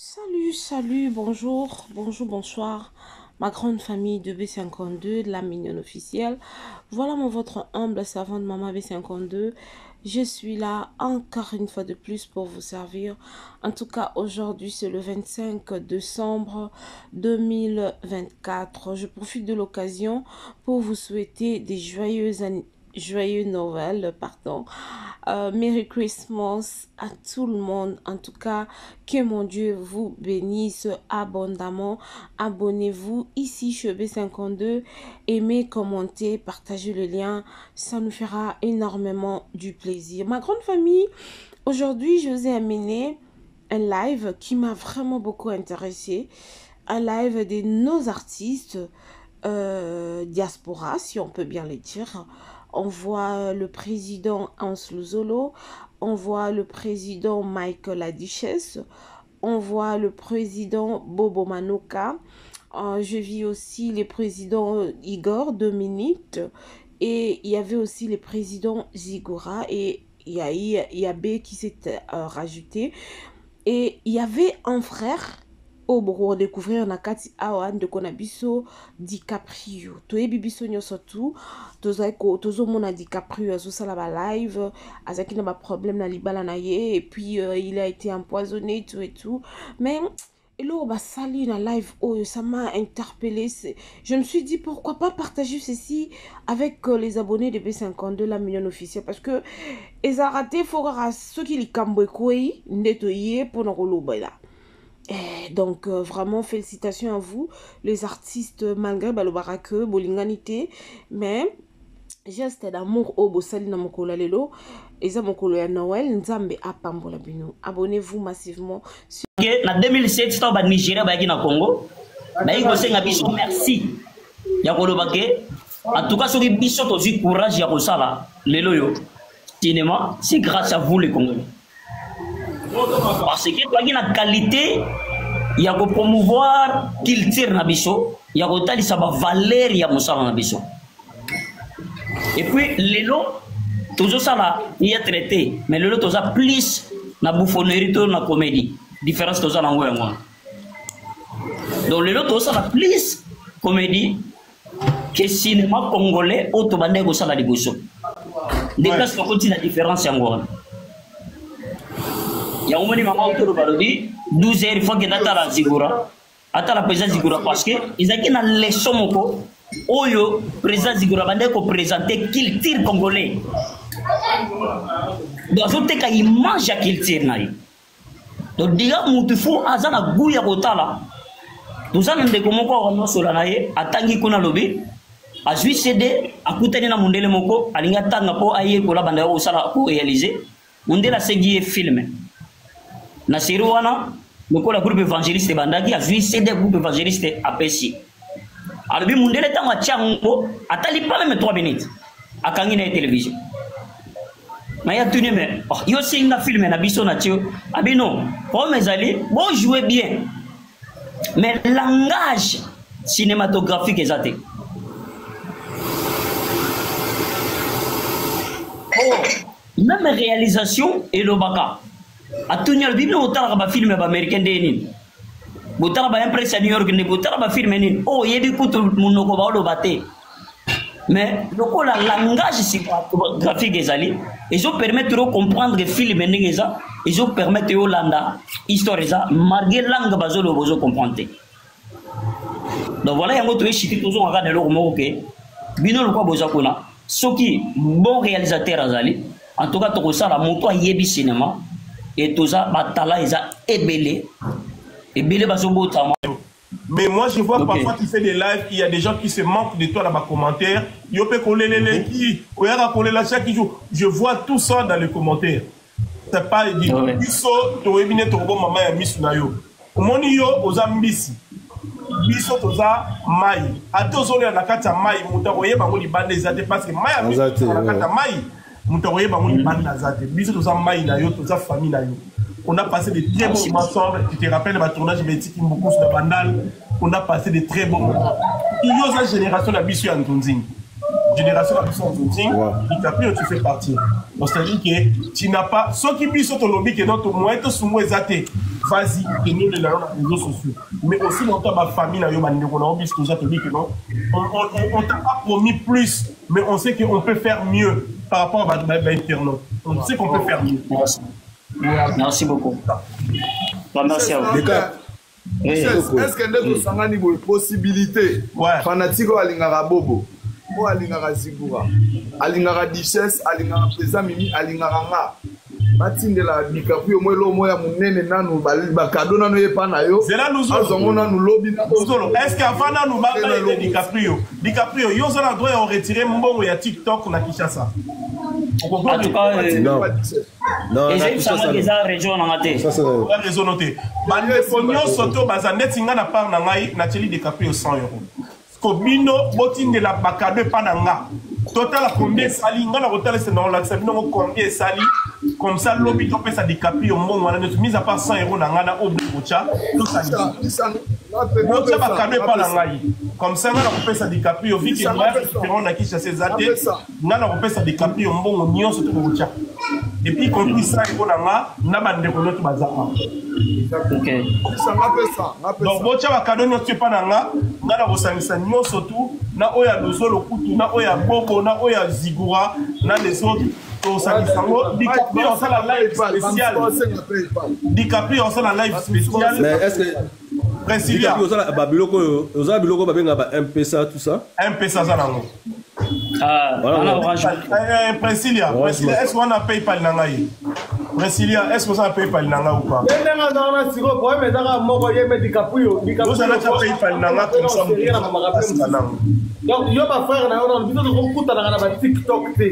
Salut, salut, bonjour, bonjour, bonsoir, ma grande famille de B52, de la mignonne officielle. Voilà votre humble servante maman B52. Je suis là encore une fois de plus pour vous servir. En tout cas, aujourd'hui, c'est le 25 décembre 2024. Je profite de l'occasion pour vous souhaiter des joyeux Noël, pardon. Merry Christmas à tout le monde. En tout cas, que mon Dieu vous bénisse abondamment. Abonnez-vous ici chez B52. Aimez, commentez, partagez le lien. Ça nous fera énormément du plaisir. Ma grande famille, aujourd'hui, je vous ai amené un live qui m'a vraiment beaucoup intéressé. Un live de nos artistes diaspora, si on peut bien le dire. On voit le président Hans Luzolo, on voit le président Michael la Duchesse, on voit le président Bobo Manoka, je vis aussi les présidents Igor Dominique, et il y avait aussi les présidents Zigora, et il y a B qui s'est rajouté, et il y avait un frère pour découvrir na kati awa de konabiso DiCaprio to ebibiso nyoso tout tozo mona DiCaprio azosala ba live azaki na ba problème na libala na ye et puis il a été empoisonné tout et tout mais hello basali na live oh ça m'a interpellé. Je me suis dit pourquoi pas partager ceci avec les abonnés de B52 la mignonne officielle parce que ils a raté faut ceux qui li kambo kwei ndeto yé pour na koloba là. Donc vraiment félicitations à vous les artistes malgré balobarake bolinganité mais geste d'amour au bosali na mokolo lelo eza mokolo ya Noël nzambe apambola bino. Abonnez-vous massivement sur... na 2007 sta ba Nigeria ba yaki na Congo ba yiki kosenga biso merci ya koloba ke en tout cas soki biso tozwi courage ya kosala lelo yo cinéma c'est grâce à vous les Congolais. Parce que toi qui na qualité il y a que promouvoir culture na biso il y a que tali sa valeur ya musala na biso et puis lelo toujours ça là il y a traité mais lelo toza plus na bouffonnerie to na comédie différence toza na ngwa donc lelo toza la plus comédie que cinéma congolais auto bande ko sala liboso des places ko continue la différence ya ngwa. Il y a un moment où il 12 heures, il faut que tu aies la Zigura. Attends la présidence Zigura parce que ils ont une leçon moko. Oyo président Zigura va ko présenter culture congolais. Donc je te dis qu'il mange la culture naï. Donc déjà mutu fou azana gouya kotala. Nous allons de comment quoi on sola naï atangi kuna lobby. A joué CD a kutani na mundele moko alinga tanga po aye ko la banda ko sala ko réaliser. Mundela segi film. Na série wana le groupe évangéliste bandaki a vu CD groupe évangéliste APC alors bi mundele tanga tiango atali pas même 3 minutes akangi na télévision mais ya tuni mais yo singa film na biso na tio abi non pour mes alliés bon jouer bien mais langage cinématographique exact même réalisation et le baka atunya bibno utara ba film ba américain de nini butara ba impress New York ne butara ba film nini oh yebi kutu munoko ba lo baté mais loko la langage cinématographique ezali ils ont permettre de comprendre le film ndengeza ils ont permettre Yolanda histoire ça marquer langue bazolo bozo comprendre donc voilà yango to chiti tozo ngaka de lo moko ke bino lokwa boza kuna soki bon réalisateur azali en tout cas to ça la moto yebi cinéma et tout ça batala ils a ébélé bazobota. Mais moi je vois parfois tu fais des lives, il y a des gens qui se moquent de toi dans les commentaires. Yo pe coller les qui oyaka coller la chaque jour. Je vois tout ça dans les commentaires. C'est pas dit biso to ebine to bo mama ya misu na yo. Omoni yo oza mbisi. Biso toza mai. Atozole na kata mai muta oyeba ngo libande ezate parce que mai ya misu na kata mai. Mutoye bango libande na zate. Biso toza mai na yo, toza famille na yo. On a passé de très bons moments ensemble. Tu te rappelles ma tournage Betty Kimboku sur la Bandal. On a passé de très bons moments. Il y a une génération d'habitués en Tonzing. Génération d'habitués en Tonzing. Il t'a pris tu fais partie. Donc c'est-à-dire que tu n'as pas. Ceux qui puissent ton lobby qui est dans ton moyen, ton soumo est zaté. vas-y, et nous les réseaux sociaux. Mais aussi dans ta famille, on t'a pas promis plus, mais on sait qu'on peut faire mieux par rapport à l'internaute. On sait qu'on peut faire mieux. Merci beaucoup. Merci à vous. Est-ce que nous avons une possibilité? Fanatique ou alingara bobo, ou alingara zigura, alingara dichesse, alingara président mimi, alingara nga. Matinde la DiCaprio moi lo moya munene nanu bakado nanu yepana yo. C'est là nous azongona nous lobby na Zolo. Est-ce qu'avant nous ba DiCaprio yo zala droit on retirer mbongo ya TikTok na Kinshasa. En tout cas non et j'ai ça les région na maté. Ça c'est la raison noté. Bande fonyo soto bazandet singa na par na ngai na teli DiCaprio 100 €. Kobino botinde la bakado pananga. Total à combien sali ngana hotel c'est dans la sabino combien sali comme ça lobby to pesa DiCaprio mon wana mise à part 100 € na ngana obligocha tout ça Bocha bakado pa na ngai comme ça ngana kopesa DiCaprio vite on a qui chasser zate ngana kopesa DiCaprio mbongo nyonso to bocha et puis compris ça ko na nga na bande ko notre bazaka OK ça m'appelle ça donc bocha bakado nyonso pa na nga ngana bosangisa nyonso tout na oya lozolo kutu na oya bobo na oya zigura na les autres DiCaprio on la live spécial DiCaprio on la live spécial mais est-ce que Précilia Babiloko babenga ba M-Pesa tout ça M-Pesa ça nango voilà orange Précilia est-ce qu'on a PayPal nangai Précilia est-ce qu'on a PayPal nanga ou pas vous allez faire PayPal nanga comme ça donc yo ba frère na yo biso ko kuta na ba TikTok te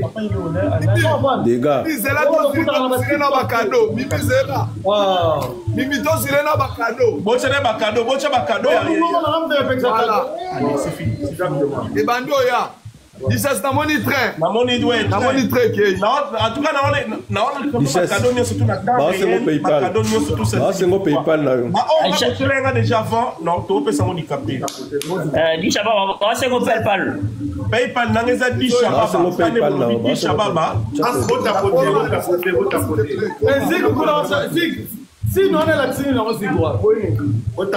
des gars bizela to sirena ba cadeau mimizela mimi to sirena ba cadeau bocha ba cadeau allez c'est fini et bando ya Dichesse na moni train. Na moni doué. Na moni train qui. En tout cas na on cadeau ni surtout na cadeau. Cadeau ni surtout ça. C'est mon PayPal là. On a déjà avant non to pesa moni capé. Dishababa, c'est mon PayPal. PayPal na ngeza Dishababa. Dishababa. Si nous on est là dessus on se voit.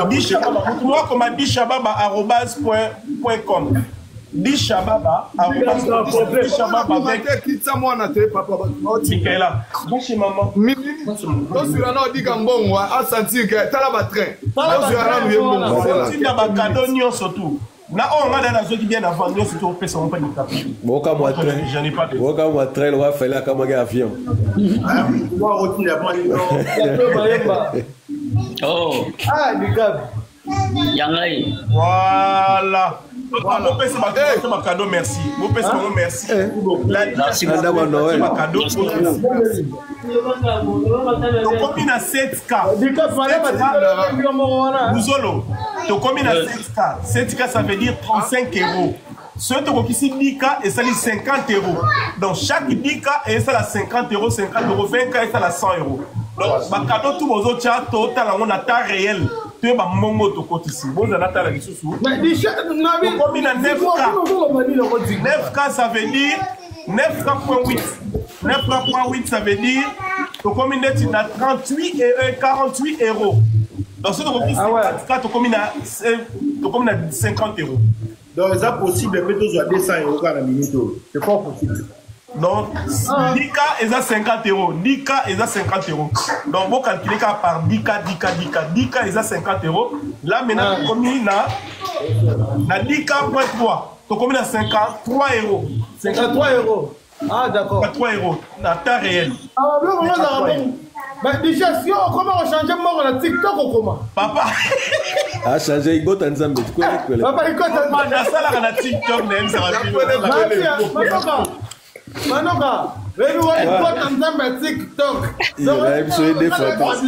Dishababa. Moi comme dishababa@.com. Dishababa avec maman. Na on a dans qui bien avant nous surtout pesa on pas ni capture. Boka moi train. Je n'ai pas de. Boka moi train on va faire là comme un avion. Oh. Ah, les gars. Yangai. Voilà. Vous pèsez ma cadeau, merci. Vous pèsez mon merci. Merci ma cadeau. Donc, combien à 7K? Bouzolo. Donc, combien à 7K? 7K, ça veut dire 35 €. Ce qui ici 10K et ça dit 50 €. Donc, chaque 10K et ça la 50 €, 50 €, 20K et ça la 100 €. Donc, ma cadeau, tout vos autres chats, total, on a ta réel. Tu es mongo to côté ici. Bon, on a ta la sous. Mais combien à 9K? 9K, ça veut dire 9K.8. 9K.8, ça veut dire que combien tu as 38 et 48 €. Donc, ce que tu as, tu combien à 50 €. Donc, c'est possible de mettre 200 € à la minute. C'est pas possible. Donc, 10K est à 50 €. 10K est à 50 €. Donc, vous calculez par 10K. 10K est à 50 €. Là, maintenant, combien na 10K.3. Donc, combien à 53 €. 53 €. Ah, d'accord. 53 €. Na ta réel. Ah, mais déjà, comment on change mort na TikTok ou comment? Papa. Ah, changer il gote ensemble. Papa, il gote ensemble. Na ça na TikTok, même ça va. Manoka, mais nous allons dans TikTok. Il a besoin des photos.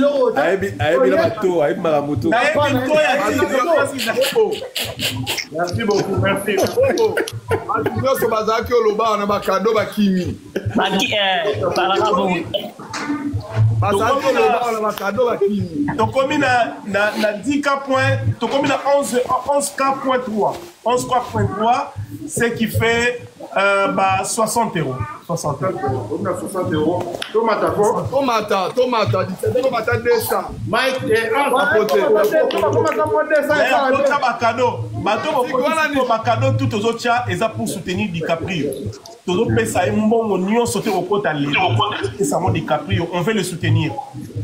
Merci beaucoup, merci. Donc, comme na 10K point, donc comme na 11K.3. 11K.3, c'est qui fait 60 €. 60 €. On a 60 €. Tomata quoi? Tomata 200. Mike et cadeau tout aux autres et ça pour soutenir DiCaprio. Tous autres pays ça mbongo nion sauter au côté et ça DiCaprio, on veut le soutenir.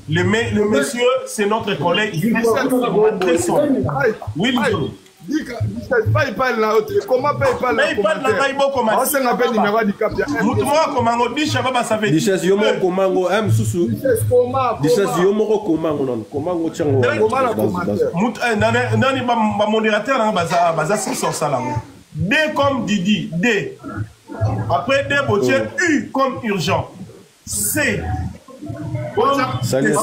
Le monsieur c'est notre collègue, il est très son. Oui, Paye là, comment paye pas là? On s'en appelle numéro DiCaprio. Mutumoa komango disha ça fait. Disha yomo komango am susu. Disha yomo komango non. Komango chango. Nani ba modérateur na baza sur ça là. D comme Didi, D. Après D botier U comme urgent. C. Salut.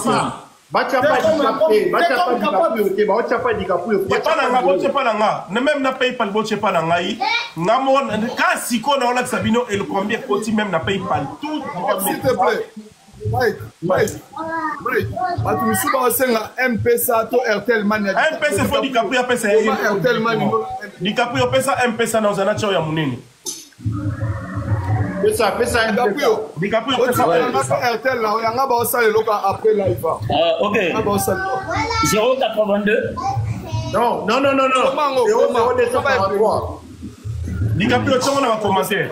Même na PayPal boche pas na ngai ngamo ka siko na ola Sabino et le combien petit même na PayPal tout s'il te plaît. Mike. Atu suba senga M-Pesa to Airtel Money. M-Pesa faut DiCaprio pesa Airtel Money. DiCaprio pesa M-Pesa na uzana chao ya munene. Pesa DiCaprio pesa Airtel là yanga ba osale loka après live. OK. 082. Non. DiCaprio tu vas commenter.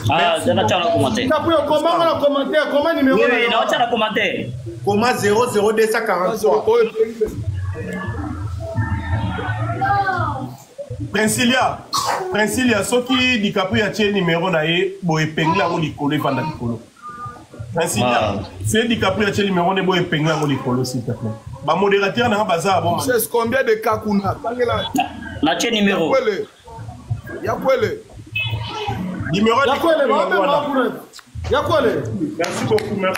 Ah, ça va faire un commentaire. DiCaprio comment numéro? Oui, il va faire un commentaire. Comment 00243. Princilia soki DiCaprio a tiré numéro na ye bo epengla ngo likolo evanda likolo. Princilia c'est DiCaprio a tiré numéro ne bo epengla ngo likolo s'il te plaît. Ba modérateur na baza bon. C'est combien de cas kuna? Na tiré numéro. Yakwele. Numéro Yakwele. Merci beaucoup. Il n'y a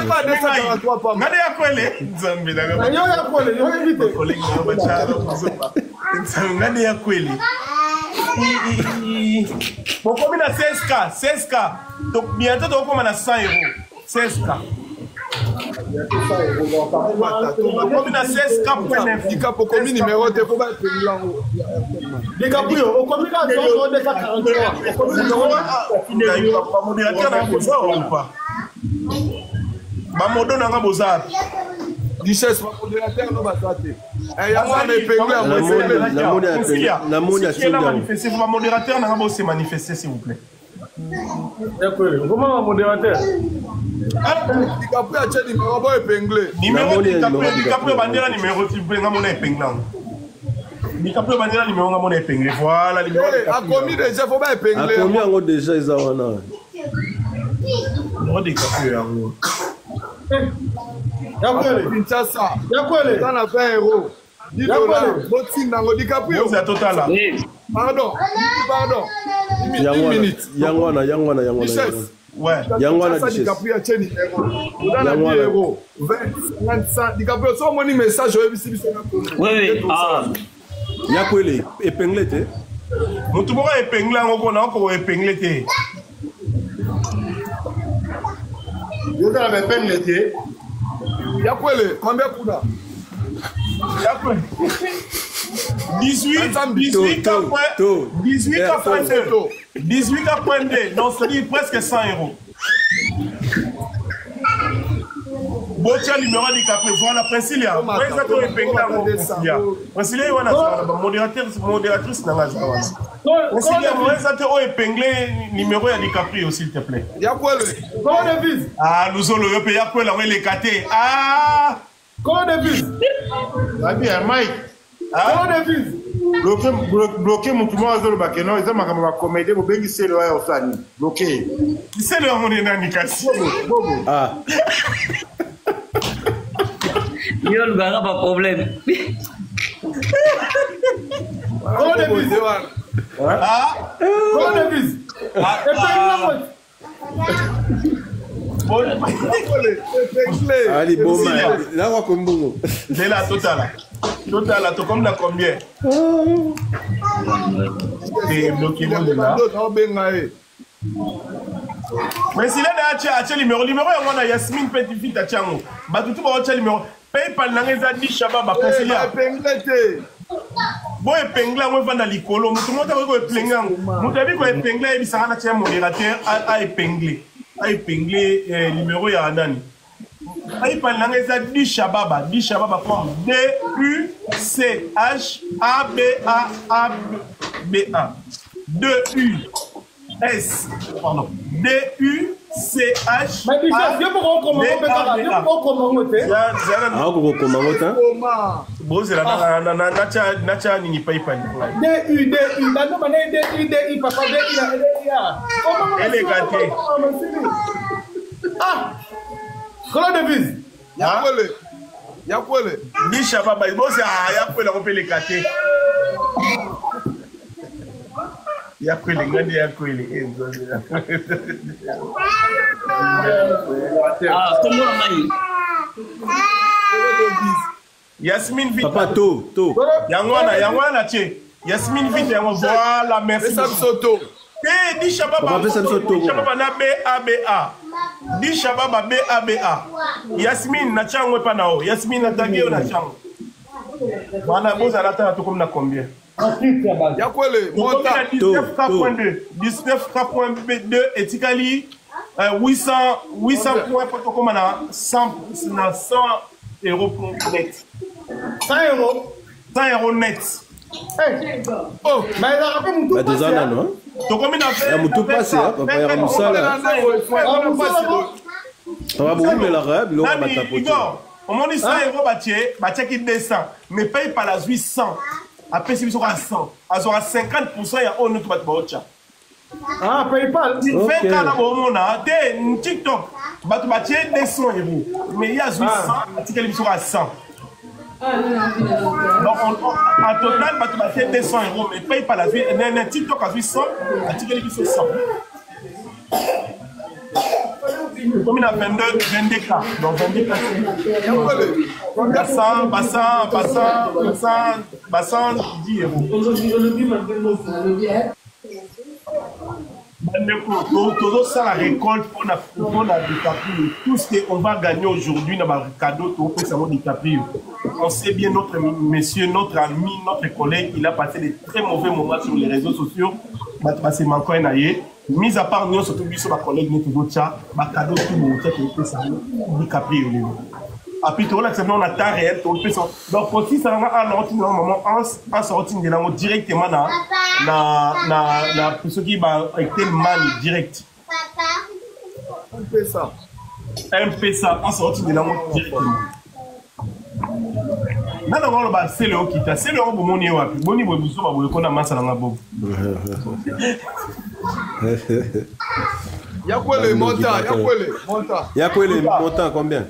pas 243 pas. Ngade Yakwele. Nzambe daga. Yakwele, yo invité. Collègue na bacharo. Ngade Yakwele. Bon, comme il a 16K. Donc bientôt donc comme on a 100 €. 16K. Comme il a 16K. DiCaprio comme numéro de faut pas DiCaprio, au combien de 243. Modérateur na boza ou pas? Ba modo na boza. Richesse modérateur no batate. Yanga na épinglé la manifester, va modérateur na bo se manifester s'il vous plaît. D'accord. Comment modérateur? DiCaprio a tiré numéro bo épinglé. Numéro DiCaprio bandera numéro tu peux ngamo na épinglé. DiCaprio bandera numéro ngamo na épinglé. Voilà numéro. A commis déjà faut pas épingler. A combien ngo déjà ils ont numéro DiCaprio yango. Yakwele Kinshasa. Yakwele. On a 20 €. 10 $. Boti nango DiCaprio. C'est total là. Pardon. 10 minutes. Yangwana. Ouais. Yangwana DiCaprio a tiré numéro. On a 10 €. 20, 50. DiCaprio so moni message au BCB. Oui. Ah. Yakwele épinglé té. Mutu moko épinglé ngo na ko épinglé té. Yo dans la épinglé té. Yakwele, combien kuna? Yakwele. 18,2. Donc c'est presque 100 €. Botia numéro DiCaprio, voilà Princilia. Princilia, modératrice n'a pas. Princilia, moi, épinglé numéro de DiCaprio, s'il te plaît. Comment de vise? Ah, nous allons le payer après la l'écaté. Ah! Comment de vise? Ah bien, Mike. Comment de vise? Bloqué mon tout le monde à Bakeno, ils ont ma comédie, vous bénissez c'est le Osani. Bloqué. C'est le monde dans Nikasi. Ah. Yo le gars pas problème. Comment de vise? Ah? Comment de vise? Allez, bon, là, on va comme bon. C'est la totale. Total, tu comme la combien? Et bloqué là. Mais s'il est là, tu as numéro. Numéro, on a Yasmine Petit Fit à Tchango. Bah, tout le monde a numéro. PayPal, n'a pas dit Shabba, bah, Bon épinglé on va dans l'icolo, tout le monde a épinglé. Vous avez quoi épinglé et ça a un modérateur à épingler. À épingler numéro ya nani. Aïe pendant ça dit Shababa comme D-U-C-H-A-B-A-A-B-A 2-U-S pardon D-U-C-H Comment devise? Yakwele. Bisha baba, bosi yakwele ko pele kate. Yakwele ngandi yakwele enzo. Ah, comment on a Yasmine vite. Papa to. Yangwana che. Yasmine vite yango voilà merci. Ça soto. Eh di shababa. Shababa na BABA. Di shababa BABA. Yasmine na chango pa nao. Yasmine na tagio na chango. Bana boza rata to comme na combien? Yakwele, monta 19K.2 etikali 800 points pour comme na 100 euros net. 100 euros. 100 euros net. Oh, mais il a rappelé mon Bah, des années, non? Donc, combien d'affaires? Il y a mon tout passé, papa, il y a mon salaire. Ça va beaucoup, mais la rêve, l'eau va tapoter. Au moins, 100 euros, bah, qui descend. Mais paye par la Suisse 100. Après, si vous aurez 100, à 50%, il y a un autre battre. Ah, PayPal. Tu fais quand là, au monde, TikTok, battre 200 euros. Mais il y a 800, il sera 100. Donc, en total, tu vas 200 euros, mais paye par la vie. Un TikTok à 800, un ticket qui 100. Comme il a 22 cas. Donc, 22 cas. Bassin, 10 euros. Tout ça, la récolte, on a DiCaprio. Tout ce qu'on va gagner aujourd'hui dans le cadeau, c'est DiCaprio. On sait bien notre monsieur, notre ami, notre collègue, il a passé de très mauvais moments sur les réseaux sociaux. C'est manquant mis à part nous, surtout sur ma collègue, notre cadeau, tout le monde, c'est DiCaprio. Après, on a temps réel, donc aussi, ça va en sortir directement dans ceux qui vont être mal direct. Un peu ça, en sortir directement. C'est le qui t'a, c'est le bon moni wapi. Boni bo biso ba bo kona masa na bobo. Yakwele monta. Yakwele monta combien?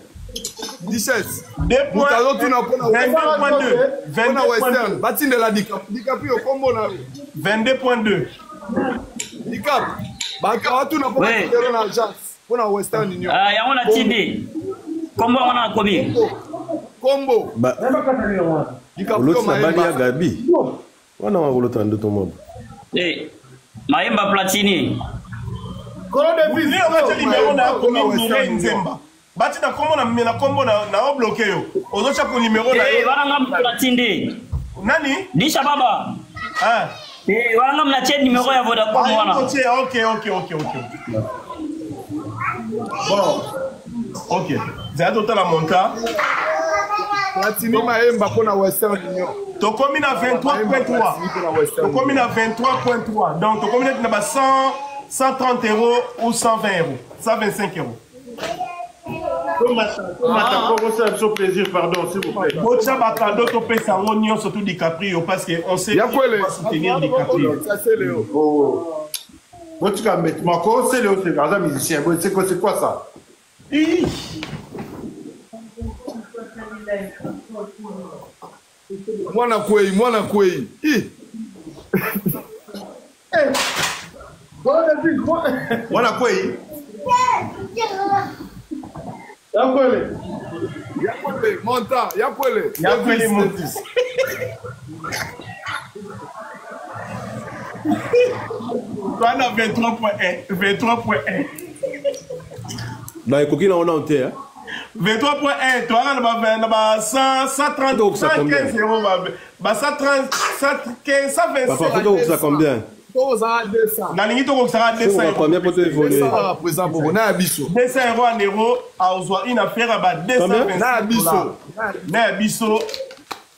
17. 2 points. 22.2. 22.2. Batine la DiCaprio combo na 22.2. DiCap. Ba ka tu na pas na agence. Pour na Western Union. Ah, ya on a TB. Combo on a combien? Combo. Bah. DiCaprio ma Gabi. On a un de ton mob. Eh, Maemba Platini. Comment devise on va te numéro na combien Nzemba. Bati na kombo na kombo na o bloqué yo. Ozocha ko numéro na yo. Eh, wana Platini. Nani? Disha baba. Ah. Eh, wana mna check numéro ya Vodacom wana. OK. Bon. OK. Za total la monta. Platini Maemba pour na Western Union. To komi na 23.3. To komi na 23.3. Donc to komi na 130 euros ou 120 euros. 125 euros. Plaisir, pardon, s'il vous plaît. Surtout DiCaprio parce qu'on sait qu'il va soutenir DiCaprio. Ça c'est Léo. Oh. Mako, c'est Léo, c'est un musicien. C'est quoi ça? Mwana kwei. Mwana kwei. Yakwele, monta, Yakwele montis. Toi, on a 23.1. Bah, écoute, on a un thé, hein? 23.1, toi, on a 130, 115 euros. 130, 115, 125. Papa, ça combien? Na lingi to ça 200 euros. Combien pour te voler? 200 euros en euros, à Ozoa, une affaire à 220. Na biso,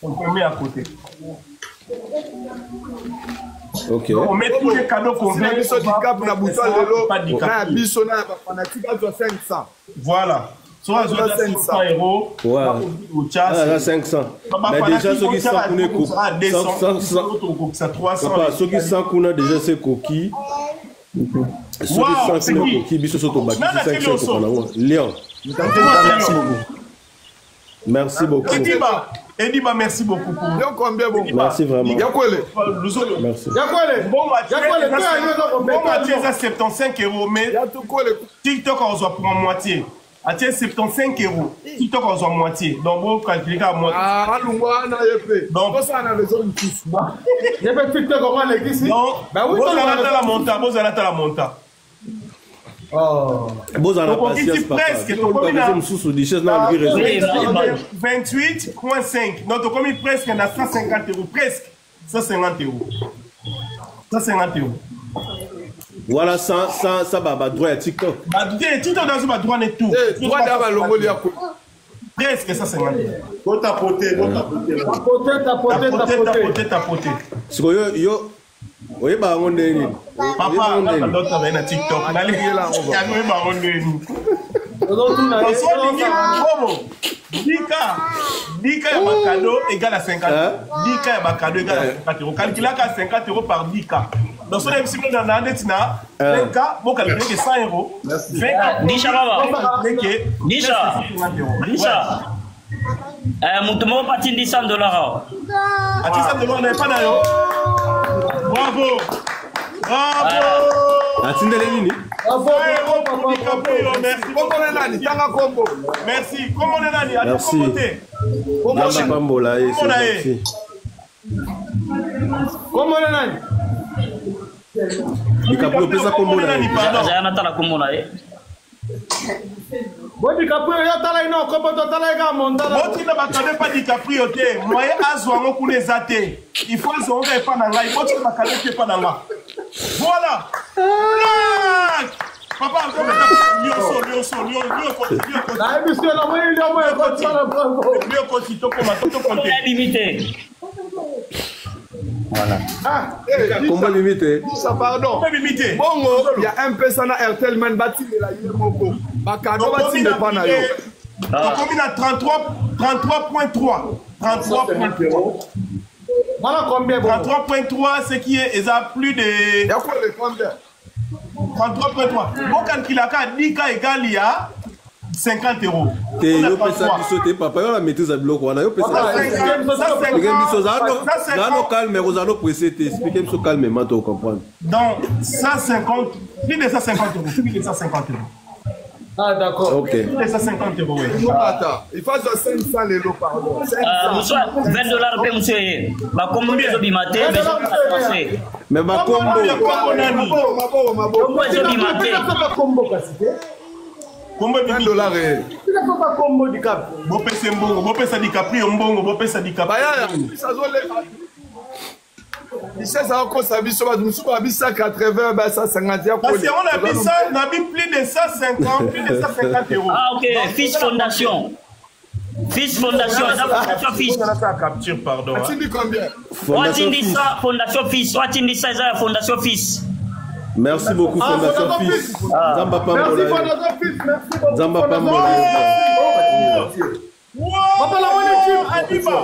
on te met à côté. Ok. On met tous les cadeaux complets. Voilà. Soit 500 euros. Ouais. 500. Mais déjà, ceux qui sont ceux qui sont qu'on a déjà ces coquilles. Ceux qui sont qu'on coquilles, ils sont au bâti. 500 Léon. Merci beaucoup. Ediba, merci beaucoup pour vous. Merci vraiment. Merci. Bon, Mathieu, ça 75 euros, mais TikTok, on doit prendre moitié. À 75 euros. TikTok, on doit moitié. Donc, vous calculez à moitié. Donc, ça, on a besoin de tout. Il y a TikTok, on va l'église. Non, vous allez la monta. Vous allez la monta. Oh. Bon, à la patience, papa. 28.5. Donc, comme il presque, on a 150 euros. Presque 150 euros. 150 euros. Voilà, ça va droit à TikTok. TikTok dans ce droit n'est tout. Presque 150 euros. Faut tapoter. Tapoter. Oui, bah, on est. Papa, on a d'autres avec un TikTok. On a les gars là, on va. 10 cas de cadeau égale à 50 euros. 10 cas de cadeau égale à 50 euros. Calculez à 50 euros par 10 cas. Donc, si on a un 20 cas, vous calculez que 100 euros. 20 cas. Nisha, Baba. Nisha. Moutomo pati ndi $100. Ati $100 on n'est pas d'ailleurs. Bravo. Atindele nini? Merci. Merci. Comment on est là? Merci. Merci Pambola et c'est merci. Comment on est là? DiCaprio pesa kombo na ye. Jana tala kombo na ye. Bon DiCaprio ya tala ino kombo to tala ga mondala. Bon tina bakade pas DiCaprio te. Moye azwango kule zate. Il faut zonga e pa na ngai. Bon tina bakade te pa na nga. Voilà. Papa, Voilà. Combat limité. Ça pardon. Limité. Bongo, il y a un peu ça na Airtel man bâti de la Yemoko. Bakado bâti de pas na yo. Donc on a 33.3. 33.3. Voilà combien 33.3, ce qui est exact plus de. Il y a quoi le combien 33.3. Bon calcul à 10 cas égal il y a 50 euros. T'es yo pesa bisoté papa yo la maîtrise à bloc wana yo pesa. Ça calme Rosano pressé t'expliquer me calmement tu comprendre. Donc 150 plus de 150 euros, plus de 150 euros. Ah d'accord. OK. Plus de 150 euros oui. Attends, il faut 500 lelo pardon. Monsieur $20 pe monsieur. Ba kombo bezo bimate bezo passer. Mais ba kombo nani? Kombo bezo bimate. Kombo kasite. Kombo $10. Il faut pas combo DiCaprio. Bo pesa mbongo, bo pesa DiCaprio mbongo, bo pesa DiCaprio. Baya, ça zole. Il sait ça encore ça biso ba musu ba bisa 80 ba 150 ya ko. Parce qu'on a mis ça, on a mis plus de 150, plus de 150 euros. Ah OK, Fils Fondation. Fils Fondation, Fondation Fils. On a fait la capture pardon. Tu dis combien? Fondation Fils, Fondation Fils. Merci beaucoup Fondation Fils. Zamba Pambola. Merci Fondation Fils, merci beaucoup. Zamba Pambola. Papa la team Adiba.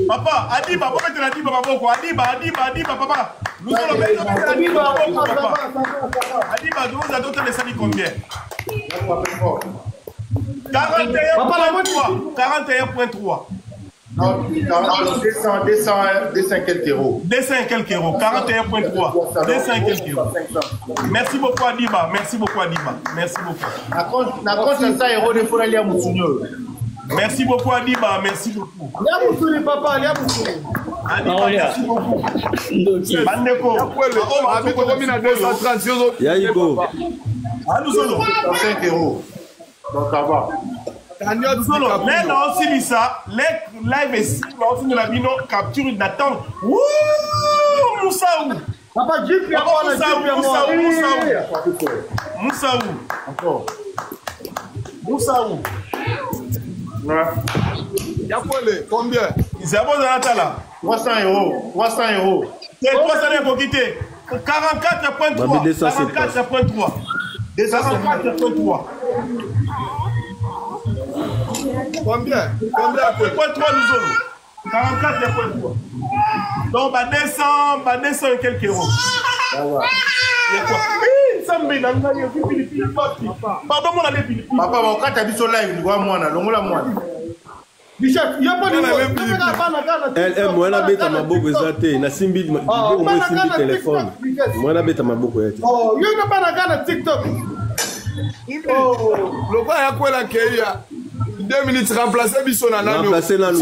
Papa, Adiba, pourquoi tu l'as dit papa pourquoi Adiba papa. Nous allons mettre Adiba papa. Adiba, nous allons donner ça combien? 41.3. Non, 200 quelques euros. 200 quelques euros, 41.3. 200 quelques euros. Merci beaucoup Adiba, merci beaucoup Adiba. Merci beaucoup. Na compte 100 euros de pour aller à Moussounio. Merci beaucoup Adiba, merci beaucoup. Lia Moussuri papa, Lia Moussuri. Merci beaucoup. Bandeko. Yaïko. Nous sommes 5 euros. Donc ça va. Mais non, si ça, les live ici, on de la bino capture d'attente. Wouh, Moussaou. Papa, Moussaou. Encore. Moussaou. Combien? C'est bon, Zanatala. 300 euros. 300 euros. C'est 300 euros pour quitter. 44,3. 44,3. 44,3. Combien? 44,3 nous aurons. 44,3. Donc, 200 et quelques euros. Pardon, mon ami. Papa, quand tu as vu sur live, tu vois moi, moi. Bichette, il n'y a pas de Elle, moi, elle a bête à ma boucle, exacté. Na simbi, simbi téléphone. Moi, elle a bête à ma boucle. Oh, il n'y a pas de TikTok. Oh, le gars, il y a quoi là, Kélia? 2 minutes, remplacer Bissona. Remplacer Nano.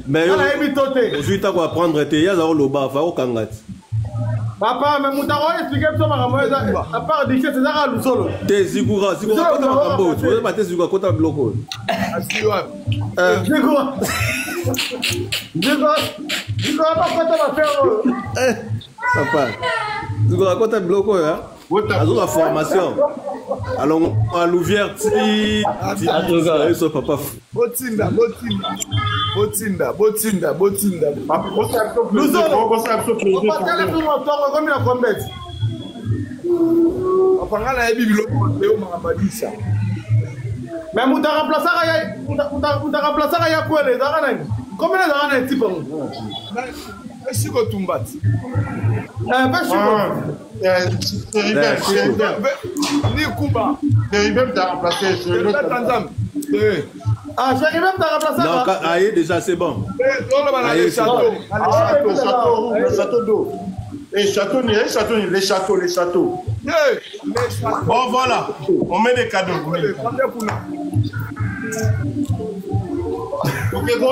Mais aujourd'hui, tu vas prendre tes yazars au bas, va au Kangat. Papa, mais mon tarot explique ça, à part des choses, c'est ça, le solo. T'es Zigura, tu vas pas te Zigura, quand tu as bloqué. Zigura, pas quoi tu vas faire. Papa, Zigura, quand tu as bloqué, hein? Alors la formation. Alors à Louvière, papa. Botinda. Mais vous avez remplacé quoi les Daranais? Combien de Daranais type? Si vous tombez. Ni Kuba. Même t'as remplacé. Ah, j'ai même t'as remplacé. Non, aïe, déjà c'est bon. Le château d'eau. Les châteaux. Bon, voilà. On met des cadeaux. Ok, go,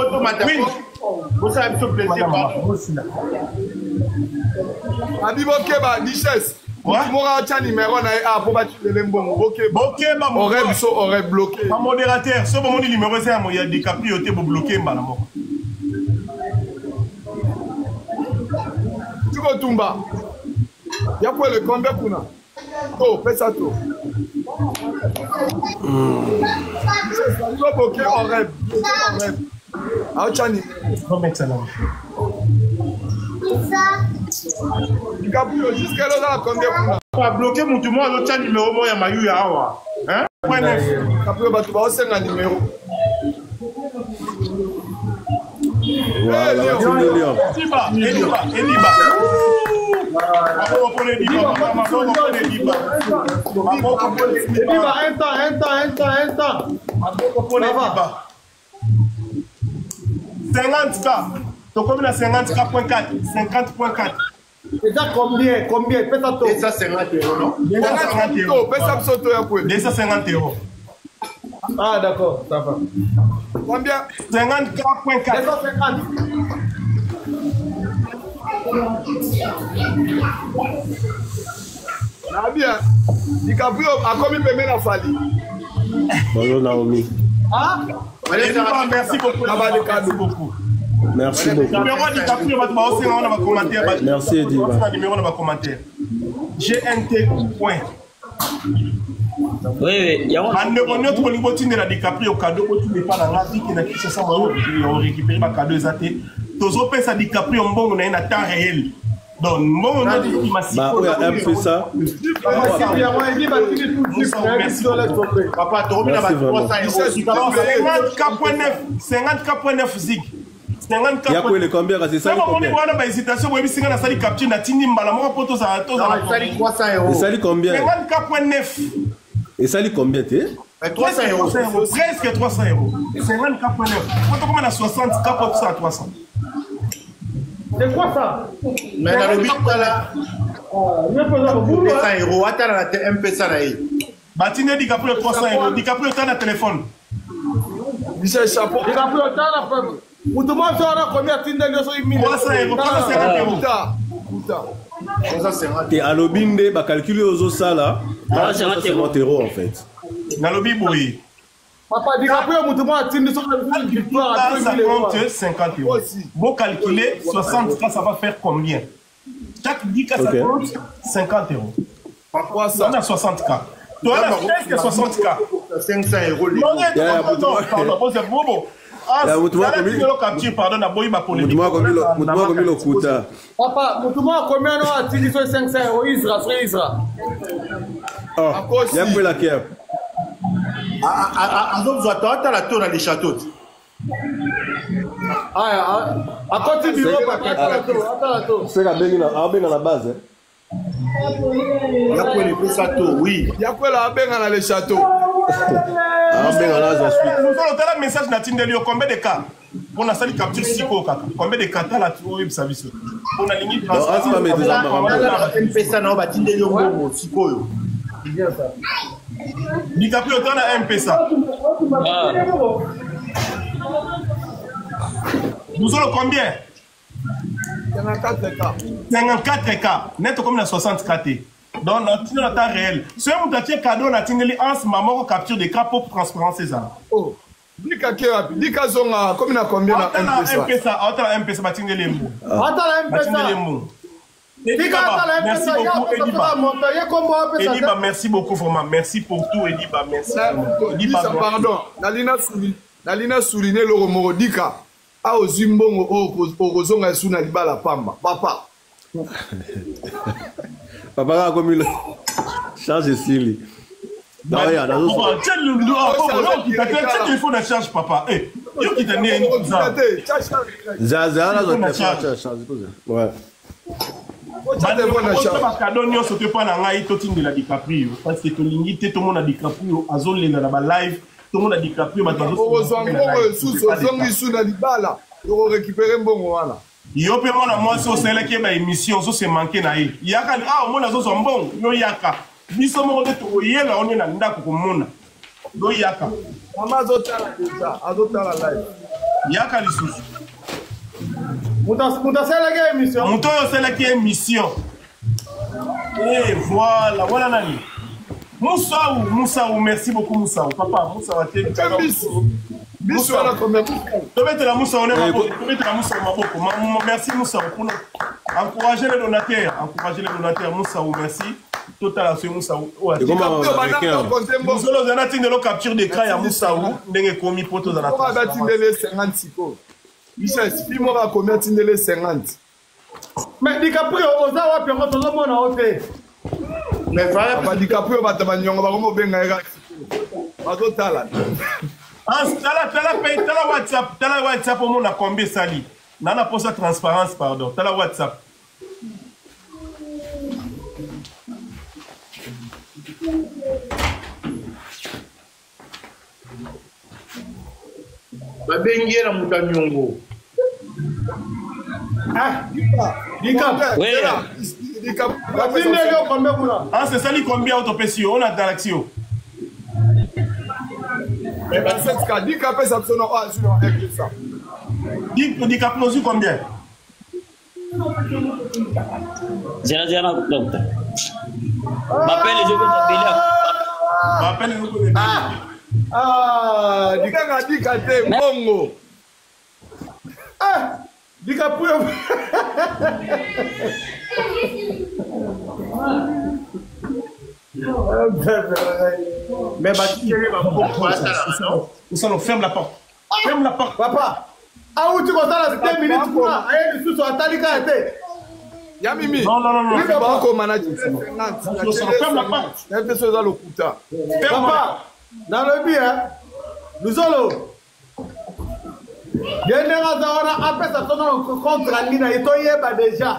vous savez ce plaisir. Abibo Keba, Niches. Mora tcha numéro na pour battre le mbongo. Bokeba aurait bloqué. Ma modérateur, ce moment numéro 5, il y a des capriotés pour bloquer Mbalamo. Tu vas Tumba. Il y a quoi le combien kuna? Oh, fais ça tout. Tu vas bloquer en rêve. Ah, Chani. Comme excellent. Jusqu'à là, combien kuna? On va bloquer mon tout le monde, l'autre numéro, moi, il y a Mayu Yawa. Hein? Caprio, tu vas aussi un numéro. Voilà, Eliba. Un temps. 50K. Donc, comme il a 50K.4. 50.4. Et ça, combien? Fais ça tout. Et ça, 50 euros, non? 50 euros. Fais ça, psoto, y'a quoi? 250 euros. Ah, d'accord, ça va. Combien? 50K.4. 250. Ah bien. DiCaprio a combien de paiements à Fali? Bonjour Naomi. Ah? Merci beaucoup. Merci beaucoup. Numéro DiCaprio, on va commentaire. Merci Ediba. Numéro on va commentaire. GNT. Oui. Notre niveau de la DiCaprio cadeau, tu n'es pas dans la vie qui n'a quitté ça, on récupère ma cadeau zaté. Tous les ça DiCaprio, on a un temps réel. Donc, on a dit qu'il m'a bah, oui, un peu ça. Papa, tu remets la 50K.9 zig. Il y a quoi le combien? C'est ça le combien? Et ça combien? 50K.9. Et ça combien? 300 euros. Presque 300 euros. 50K.9. Quand on a 60K pour ça à 300. C'est quoi ça? Mais dans le but là, 200 euros. Attends, la MP ça là. Batine DiCaprio 300 euros. DiCaprio t'as un téléphone. Michel Chapeau. DiCaprio t'as la Mutumo sera combien tinde nyoso 1000 et à l'obinde ba calculer aux sala 50 € en fait na lobi boy papa DiCaprio mutumo tinde so victoire à 50 €. Bon calculer 60 cas ça va faire combien? Chaque 10 cas ça coûte 50 €. Pourquoi ça? On a 60 cas. Toi on a presque 60 cas. 500 €. Non, ya mutumo comme le kuta papa mutumo combien no atindi so 500 € Isra oh ya kwela kia azobzo atala to na les châteaux à côté du Europe atala to c'est la benga na base ya kwela pe château oui ya kwela benga na les châteaux nous allons faire un message na Tindelio combien de cas on a sali capture siko kaka combien de cas la tu web service on a ligne M-Pesa na ba Tindelio ngo siko yo bien ça DiCaprio on a M-Pesa nous allons combien 54 cas net comme na 60 KT. Donc, dans le temps réel. Si vous avez un cadeau, on a en ce moment capture des cas pour transparence. Oh, Dika zonga, comme il a combien de M-Pesa? M-Pesa, Ediba, merci beaucoup, vraiment. Merci pour tout, Ediba, merci. Pardon, Nalina souligné le romoro Dika. A aux Zimbongo, au zonga sous Nalibala Pamba. Papa. Papa a comme il change Sili. Non, regarde, il faut la charge, papa. Eh, yo qui t'a né Zaza, là, ouais. cadeau nyonso te pa na ngai totindela DiCaprio parce que tolingi te tomona DiCaprio azolela na ba live tomona DiCaprio na libala to récupérer mbongo wana yo pe mona mwasi oselaki ba émission zo se manquer na ye yaka omona zo zo mbongo yo yaka biso moko te toyela on na ndako komona do yaka mama azotala live yaka lisusu Muto seleki émission. Et voilà, voilà nani. Moussaou, merci beaucoup Moussaou. Papa, Moussaou a été Biso ala combien? La Moussaou, on est la Moussaou. Merci Moussaou pour encourager les donateurs. Moussaou, merci. Total à Moussaou. Nous allons atteindre la capture d'écran à Moussaou. N'engé commis pour tous dans la Michel, si moi à combien tu les 50? Mais DiCaprio, on a wapi on tout le monde en hauteur. Mais voilà, pas DiCaprio va te manier, on va comment benga era. Pas total. Ah, t'as la WhatsApp au monde a combien sali. Nana pour sa transparence pardon. T'as la WhatsApp. Babengera mutanyongo. Ah, Dika. Oui. Dika. Ah, c'est ça, combien autopesio? On a Galaxio. Mais dans cette cas, Dika peut s'abstenir à sur ça. Dika plus combien? Zéro, docteur. M'appelle les autres. M'appelle les autres. Ah, Dika te bongo. Ah, DiCaprio. Mais ferme la porte. Ferme la porte. Papa. Ah, où tu constates la 2 minutes pour là? Aïe, tu sois Talika été. Yamimi. Non. Il va pas comme manager. Ferme la porte. Il fait ça dans le couta. Papa. Dans le bien, nous allons. Il y a après ça, contre la ligne, il y déjà.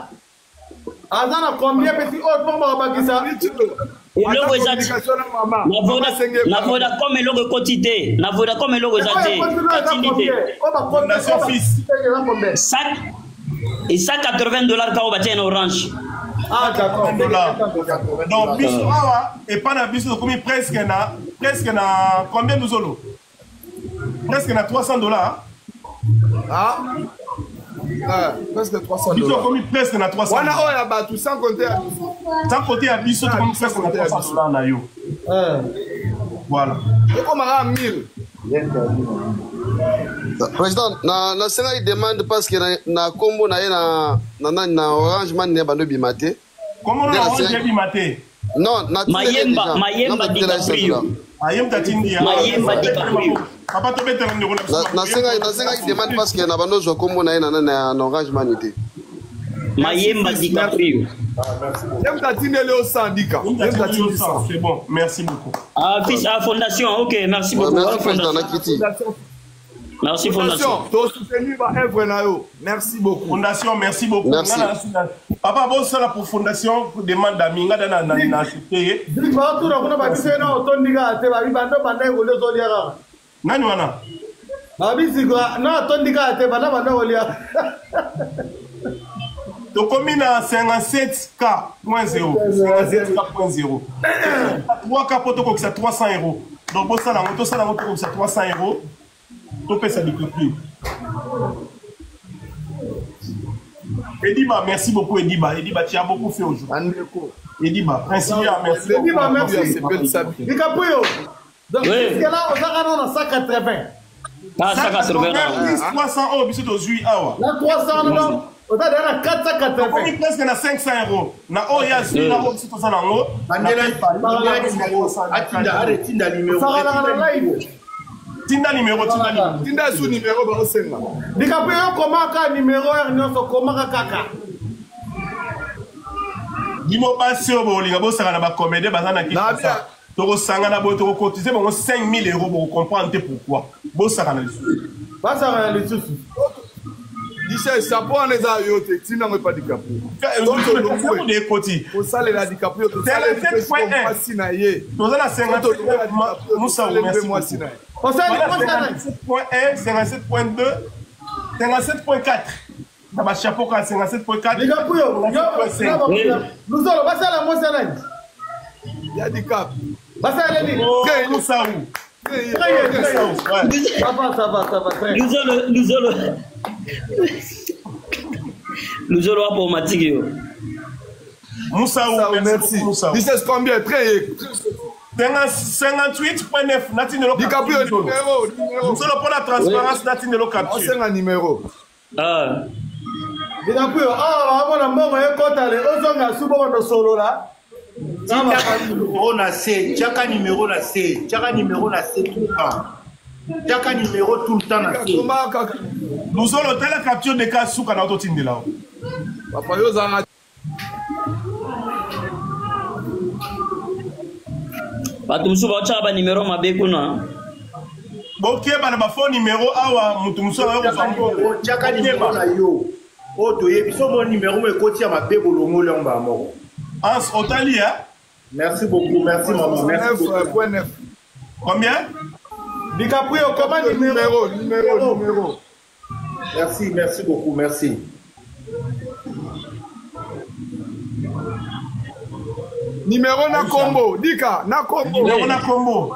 Azana combien petit autre pour moi ça? Logo ezati. Na Vodacom logo quotidien. Na Vodacom logo ezati. Nation fils. Et $180 quand on bâtit un orange. Ah d'accord. Donc biso et pas na biso comme presque na combien nous allons? Presque na $300. Ah, presque 300 $. Ils ont commis presque na 300 $. Wana oya batu sans compter à Bisso. Sans compter à Bisso, tu commis presque na 300 $ na yo. Voilà. Et comme à 1000. Président, na senga il demande parce que na combo na Orange Man ne bando bimate. Comment na Orange bimate? Non, na Mayemba DiCaprio. Mayemba DiCaprio. Papa to bete na ngolo. Na senga il demande parce que na bando zo combo na Orange Man ité. Mayemba DiCaprio. C'est bon, merci beaucoup. Ah, fils à fondation, ok, merci beaucoup. Merci fondation. Merci beaucoup. Fondation, merci beaucoup. Merci. Papa, bon, ça pour fondation demande à Minga dans acheter. Nani wana? Donc, comme il a 57K.0, 57K.0. 3K pour toi, c'est 300 €. Donc, bon, ça, la moto, c'est 300 €. Tu peux ça découper. Ediba, merci beaucoup, Ediba. Ediba, tu as beaucoup fait aujourd'hui. Ediba, principal, merci. Ediba, merci. DiCaprio. Donc, jusque là, on a 180. Ah, 180. 300 €, bisous de juillet. Là, 300 €. On a 480. On est presque à 500 €. Na oya zui na obi sito sana ngo. Tinda numéro. Tinda sous numéro ba osenga. DiCaprio komaka numéro nyonso komaka kaka. Dimo passé au bolinga bo sanga na ba comédie bazana ki. Toko sanga na bo toko cotiser bon 5 000 € pour comprendre pourquoi. Bo sanga na lisu. Ba sanga na lisu. Dice sapo les a yote tina ngo pas DiCaprio. Donc le des côtés. Au sale la DiCaprio to sale 7.1 na ye. To za na 50 Moussa merci. Au sale 57.1, 57.2, 57.4. Na ba chapeau ka 57.4. DiCaprio. Nous allons passer à la moissonnette. Il y a DiCap. Passer à la ligne. Moussa ou. Ça va. Nous allons pour Matigio. Moussa ou, merci. Dices combien? Très 58.9. Natine DiCaprio numéro. Nous allons pour la transparence. Natine le capture. C'est un numéro. Ah. DiCaprio. Ah, on a mort et quand elle est aux hommes souvent dans solo là. Numéro na C, chaque numéro na C, chaque numéro na C tout le temps. Chaque numéro tout le temps na C. Nous allons la capture de cas sous canal de là. Papa yo zanga. Batumsu ba cha ba numéro mabe kuna. OK ba na phone numéro awa mutumsu ba ko sango. Chaque numéro na yo. O to ye biso mon numéro e koti ya mabe bolongo le mba moko. Ans Otali, hein? Merci beaucoup, merci maman. Merci. 9.9. Combien? DiCaprio, comment numéro. Merci beaucoup, merci. Numéro na combo, Dika, na combo. Numéro na combo.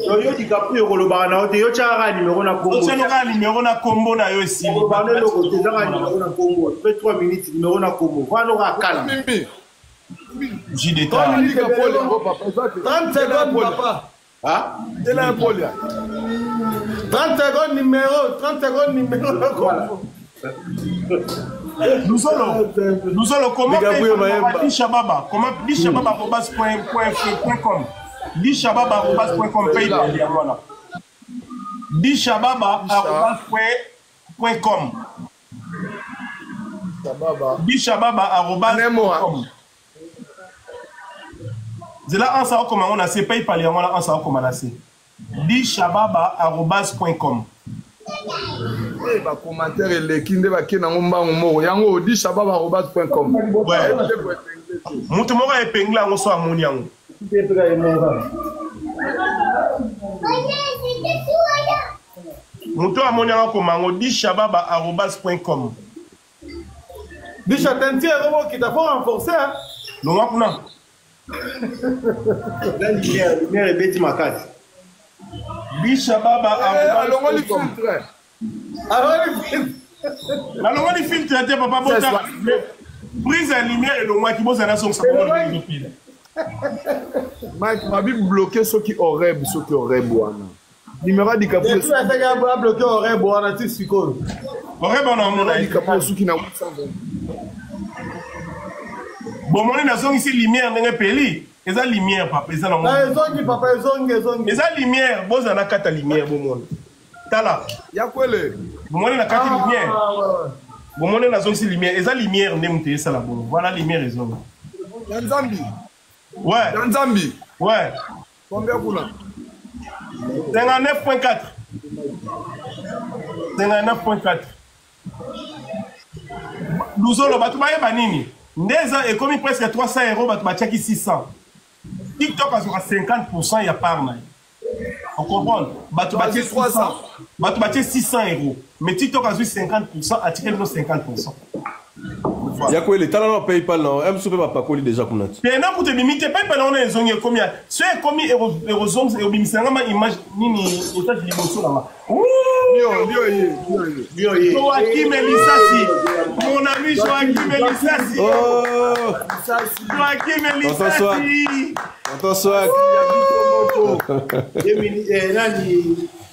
Yo DiCaprio koloba na ote yo chara numéro na combo. Yo chara numéro na combo na yo ici. Ba ne loko te chara numéro na combo. Fait 3 minutes numéro na combo. Va no ka kala. J'ai des temps. 30 secondes papa. Ah? C'est là Paul. 30 secondes numéro na combo. Nous allons comment Dishababa. Comment dishababa@.com. Dishababa@.com paye voilà. Dishababa@.com. Dishababa@.com. C'est là en ça comment on a c'est paye par les en ça comment on a c'est. Dishababa@.com. Eh ba commentaire les kinde ba kina ngomba ngomo yango dishababa@.com. Ouais. Mutu moko epengla ngo so amoni yango. Mutu amoni yango komango dishababa@.com. Disha tenti robo qui t'a faut renforcer hein. Non wakuna. La lumière est bête ma carte. Bichababa alongoli filtre. Alongoli filtre te papa bota. Prise à lumière et le moi qui bosse à la son ça. Mike m'a vu bloquer ceux qui auraient boana. Numéro di Caprio. Tu as fait bloquer aurait boana tu sicole. Aurait bon on a di Caprio ceux qui n'a pas. Bon mon na zone ici lumière ndenge peli. Eza lumière papa eza na. Ezongi papa ezongi. Eza lumière boza na kata lumière bon mon. Tala. Ya kwele. Bon mon na kata lumière. Bon mon na zone ici lumière eza lumière ndemte ça la bon. Voilà lumière ezongi. Nzambi. Ouais. Nzambi. Ouais. Combien pour là? 59.4. 59.4. Luzolo batubaye banini. Ndeza est commis presque 300 €, batubachaki 600. TikTok a 50%, il y a pas mal. On comprend? Batubachaki 300. Batubachaki 600 €. Mais TikTok a 50%, a tiré 50%. Il y a quoi les talents PayPal non M super papa colis déjà qu'on a. Mais non pour te limiter PayPal on est zone combien ce est commis eurozone et obimisa ngama image nini état de l'émotion là. Joachim Elisassi mon ami Joachim Elisassi. Oh Joachim Elisassi. Attention.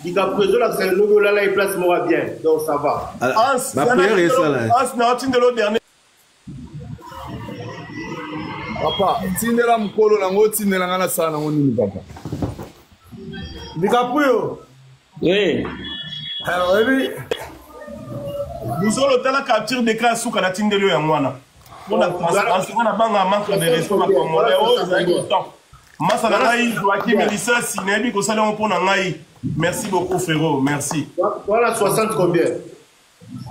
Il a pris là, c'est le logo là, il place moi bien, donc ça va. Ma prière est ça là. As n'a de l'autre dernier. Papa, tindela mkolo na ngo tindela ngana sana ngo nini papa. Dikapuyo. Oui. Alors, oui. Nous allons la capture d'écran sous la tindelo ya mwana. On a transparence, on a banga manque de respect comme moi. Massa ngai Joachim Elisassi nebi ko sala on pona ngai. Merci beaucoup frérot, merci. Voilà 60 combien?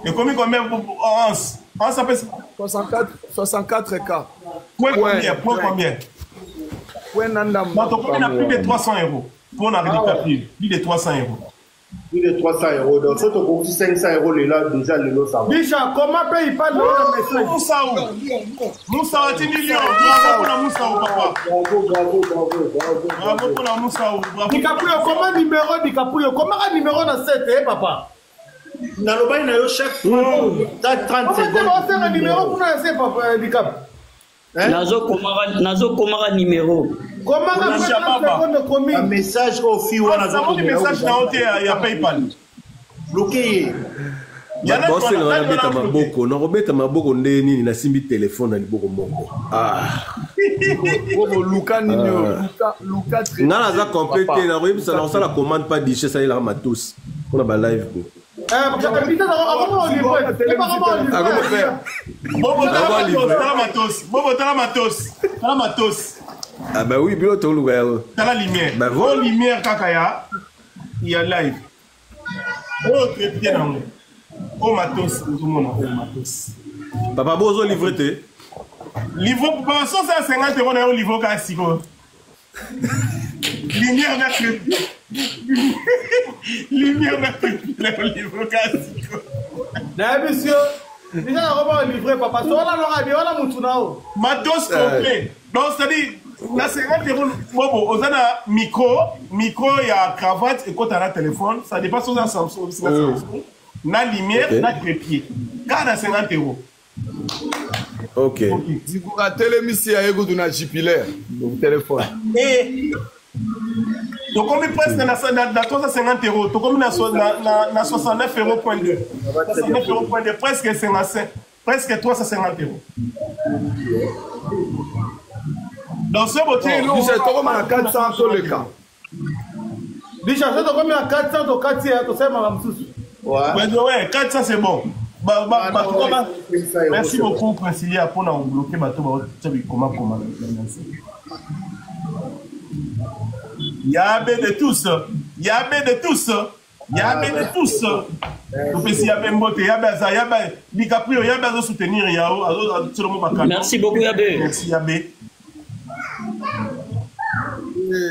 Et combien Hans ça fait 64 cas. Point combien? Point nanda. On a plus de 300 €. Pour la rédicapture, plus de 300 €. Plus de 300 €. Donc, si tu as 500 € là, déjà, le lot, ça va. Bicha, comment paye pas le message? Moussa, tu millions. Bravo pour la Moussa, papa. Bravo pour la Moussa. Dikapuyo, comment numéro comment numéro dans 7, papa? Dans le bain, il y a chaque 30 secondes. Comment un numéro pour nous, papa, Dikap? Nazo komara numéro. Comment un message au fil ou un message il y a PayPal. Bloqué. Bosse na robeta maboko, na robeta maboko ndeni na simbi téléphone na liboko moko. Bobo Luka nino, Luka très. Ngala za compléter na robeta na sala commande pas diché ça il a matos. On a ba live ko. Bobo tala matos. Ah bah oui, bilo to luga. Tala lumière. Bah voilà lumière kakaya. Il y a live. Oh très bien nango. Oh matos, tout le monde a matos. Papa bozo livrer te. Livre pour pas ça c'est 50 € na livre ka siko. Lumière na crédit. Lumière na crédit na livre ka siko. Na monsieur, déjà on va livrer papa. So la lora bi wala mutu nao. Matos complet. Donc c'est-à-dire la 50 € bobo ozana micro ya cravate et quand on téléphone, ça dépasse aux Samsung. Na lumière, na trépied. Cada 50 €. Ok. Zigura télémisi ya ego na jupilaire au téléphone. Et donc comme presque na 350 €, donc comme na 69 €.2. 69 €.2 presque 55, presque 350 €. Dans ce beauté là, c'est comme à 400 sur le cas. Déjà, c'est comme à 400 au 400 to c'est madame Soussou. Ouais, 400 c'est bon. Merci beaucoup, Précilia, pour nous bloquer bateau. Comment. Yabé de tous. Merci beaucoup, Yabé. Merci, Yabé.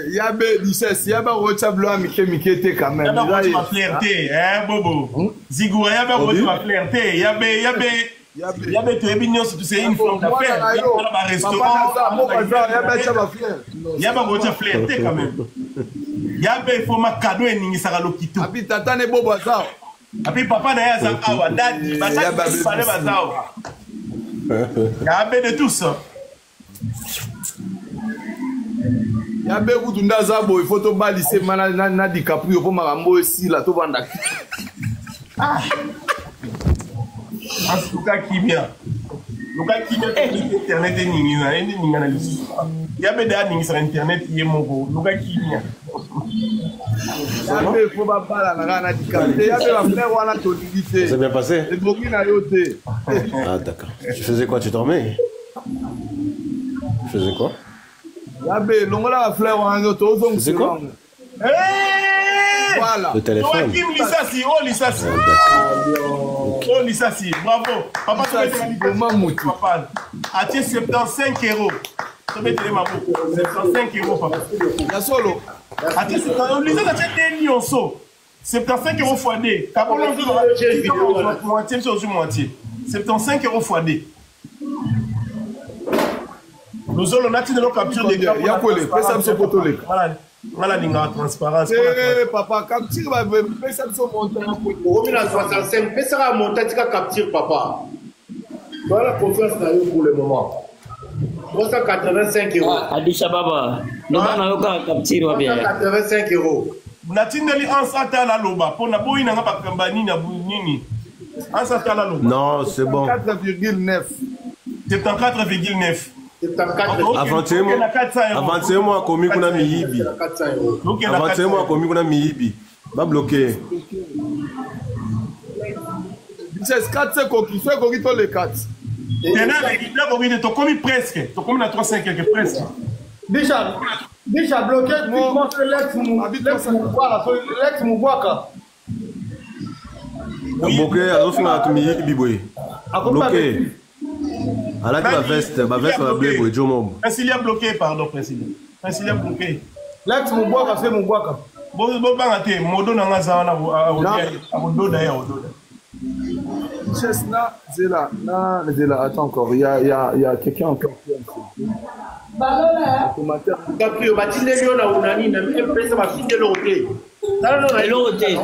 Yabé, Yabé, Rocha Mike te quand même. Yabé, tu vas flirter, hein, Bobo. Zigoua, Yabé, tu vas flirter. Yabé, tu es mignon si tu sais une forme d'affaires. Yabé, tu vas restaurant. Yabé, tu vas flirter. Yaba gocha flirter quand même. Yaba il faut ma cadeau et ningi saka lokito. Api tata ne bobo azao. Api papa na ya za awa dadi bataki fale bazao. Yaba de tout ça. Yaba kutu ndaza boy photo balise mana na DiCaprio po makambo esi la to banda. Ah. Asuka kimia. Luka kimia internet ningi na lisi. Yaba da ningi sur internet yemoko. Luka kimia. Yaba faut pas parler na DiCaprio. Yaba la frère wana tolivité. C'est bien passé. Et boki na yote. Ah d'accord. Tu faisais quoi, tu dormais? Tu faisais quoi? Yaba longola la frère wana to c'est quoi? Voilà. Le téléphone. Kim Lissassi, oh Lissassi. Oh Lissassi, bravo. Papa, tu mets papa. Atier 75 €. Tu mets les mamans. 75 € papa. La solo. Atier 75 €. Lissassi a acheté des nyonso. 75 € x D. Capolo, moitié, sur moitié. 75 € x D. Nous allons attirer nos captures des gars. Il y a quoi les personnes sont potolées. Voilà, il y a une transparence. Papa, capture, personne sont montées. Au milieu de 65, personne a monté, tu as capturé, papa. Voilà la confiance dans vous pour le moment. 385 €. Adisha Baba, nous avons capturé bien. 385 €. Natindeli ansata la loba pour na boyi na ba kambani na bunini. Ansata la loba. Non, c'est bon. 4,9. 74,9. Avant-moi, commis qu'on a miyibi. Avant-moi, commis qu'on a miyibi. Va bloquer. C'est 4, c'est coquille. C'est coquille, tous les 4. Tu as commis presque. Tu as commis la 3,5 quelque presque. Déjà bloqué, moi je l'ex Moubouaka. Bloqué, alors on a miyibi boy. Bloqué. Alors que ma veste va blé pour Jomo. Président bloqué, pardon, président. Président bloqué. L'ex Moubouaka, c'est Moubouaka. Bon, bangate, modo na ngaza na odo da ya odo. Chesna, Zela, attends encore, il y a quelqu'un encore. Caprio, batinde lio na unani na mpesa mafinde lote. Tala na lote.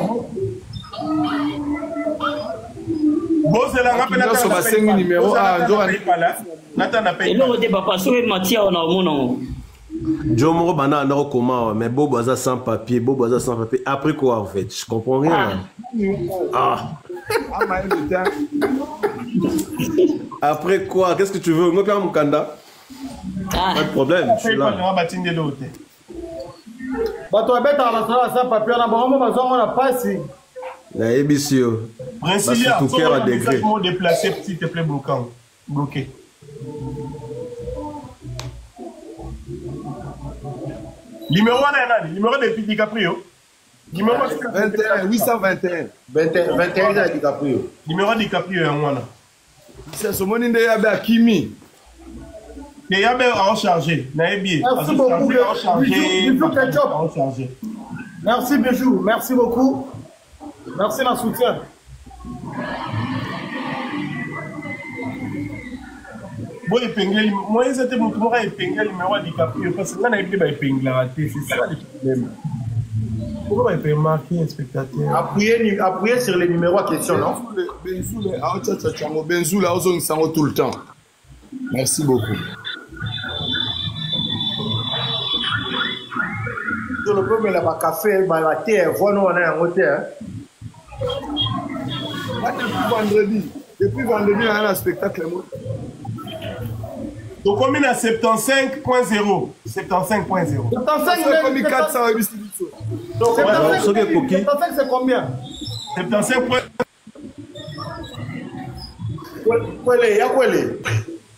Bozela ngapena ta ba 5 numéro a ndo pala. Nata na paye. Lote papa so Matia ona mono. Jomo bana na comment mais Bobo a sans papier, Bobo a sans papier. Après quoi en fait? Je comprends rien. Après quoi? Qu'est-ce que tu veux? Ngopia mukanda. Pas de problème, je suis là. Bato abeta na sala sans papier na bango bazongo na pasi. La ébissio. Brasilia, tout cœur à degré. Déplacé, s'il te plaît, bloqué. Numéro 1, numéro de DiCaprio. Numéro 21, 821. 21 de DiCaprio. Numéro DiCaprio, c'est ce monde de Yabe Akimi. Yabe a rechargé. Merci beaucoup. Merci, Bijou. Merci beaucoup. Merci de soutien. Moi, c'était mon tour à épingler le numéro DiCaprio parce que là, on a été épingler. C'est ça le problème. Pourquoi il peut marquer un spectateur? Appuyez sur les numéros en question, non? Benzou, là, on s'en tout le temps. Merci beaucoup. Sur le premier, là, café, la terre, voilà, on a un hôtel. Depuis vendredi, on a un spectacle. Donc, on est à 75.0. 75.0. 75, 400. Donc, 75, c'est combien? 75.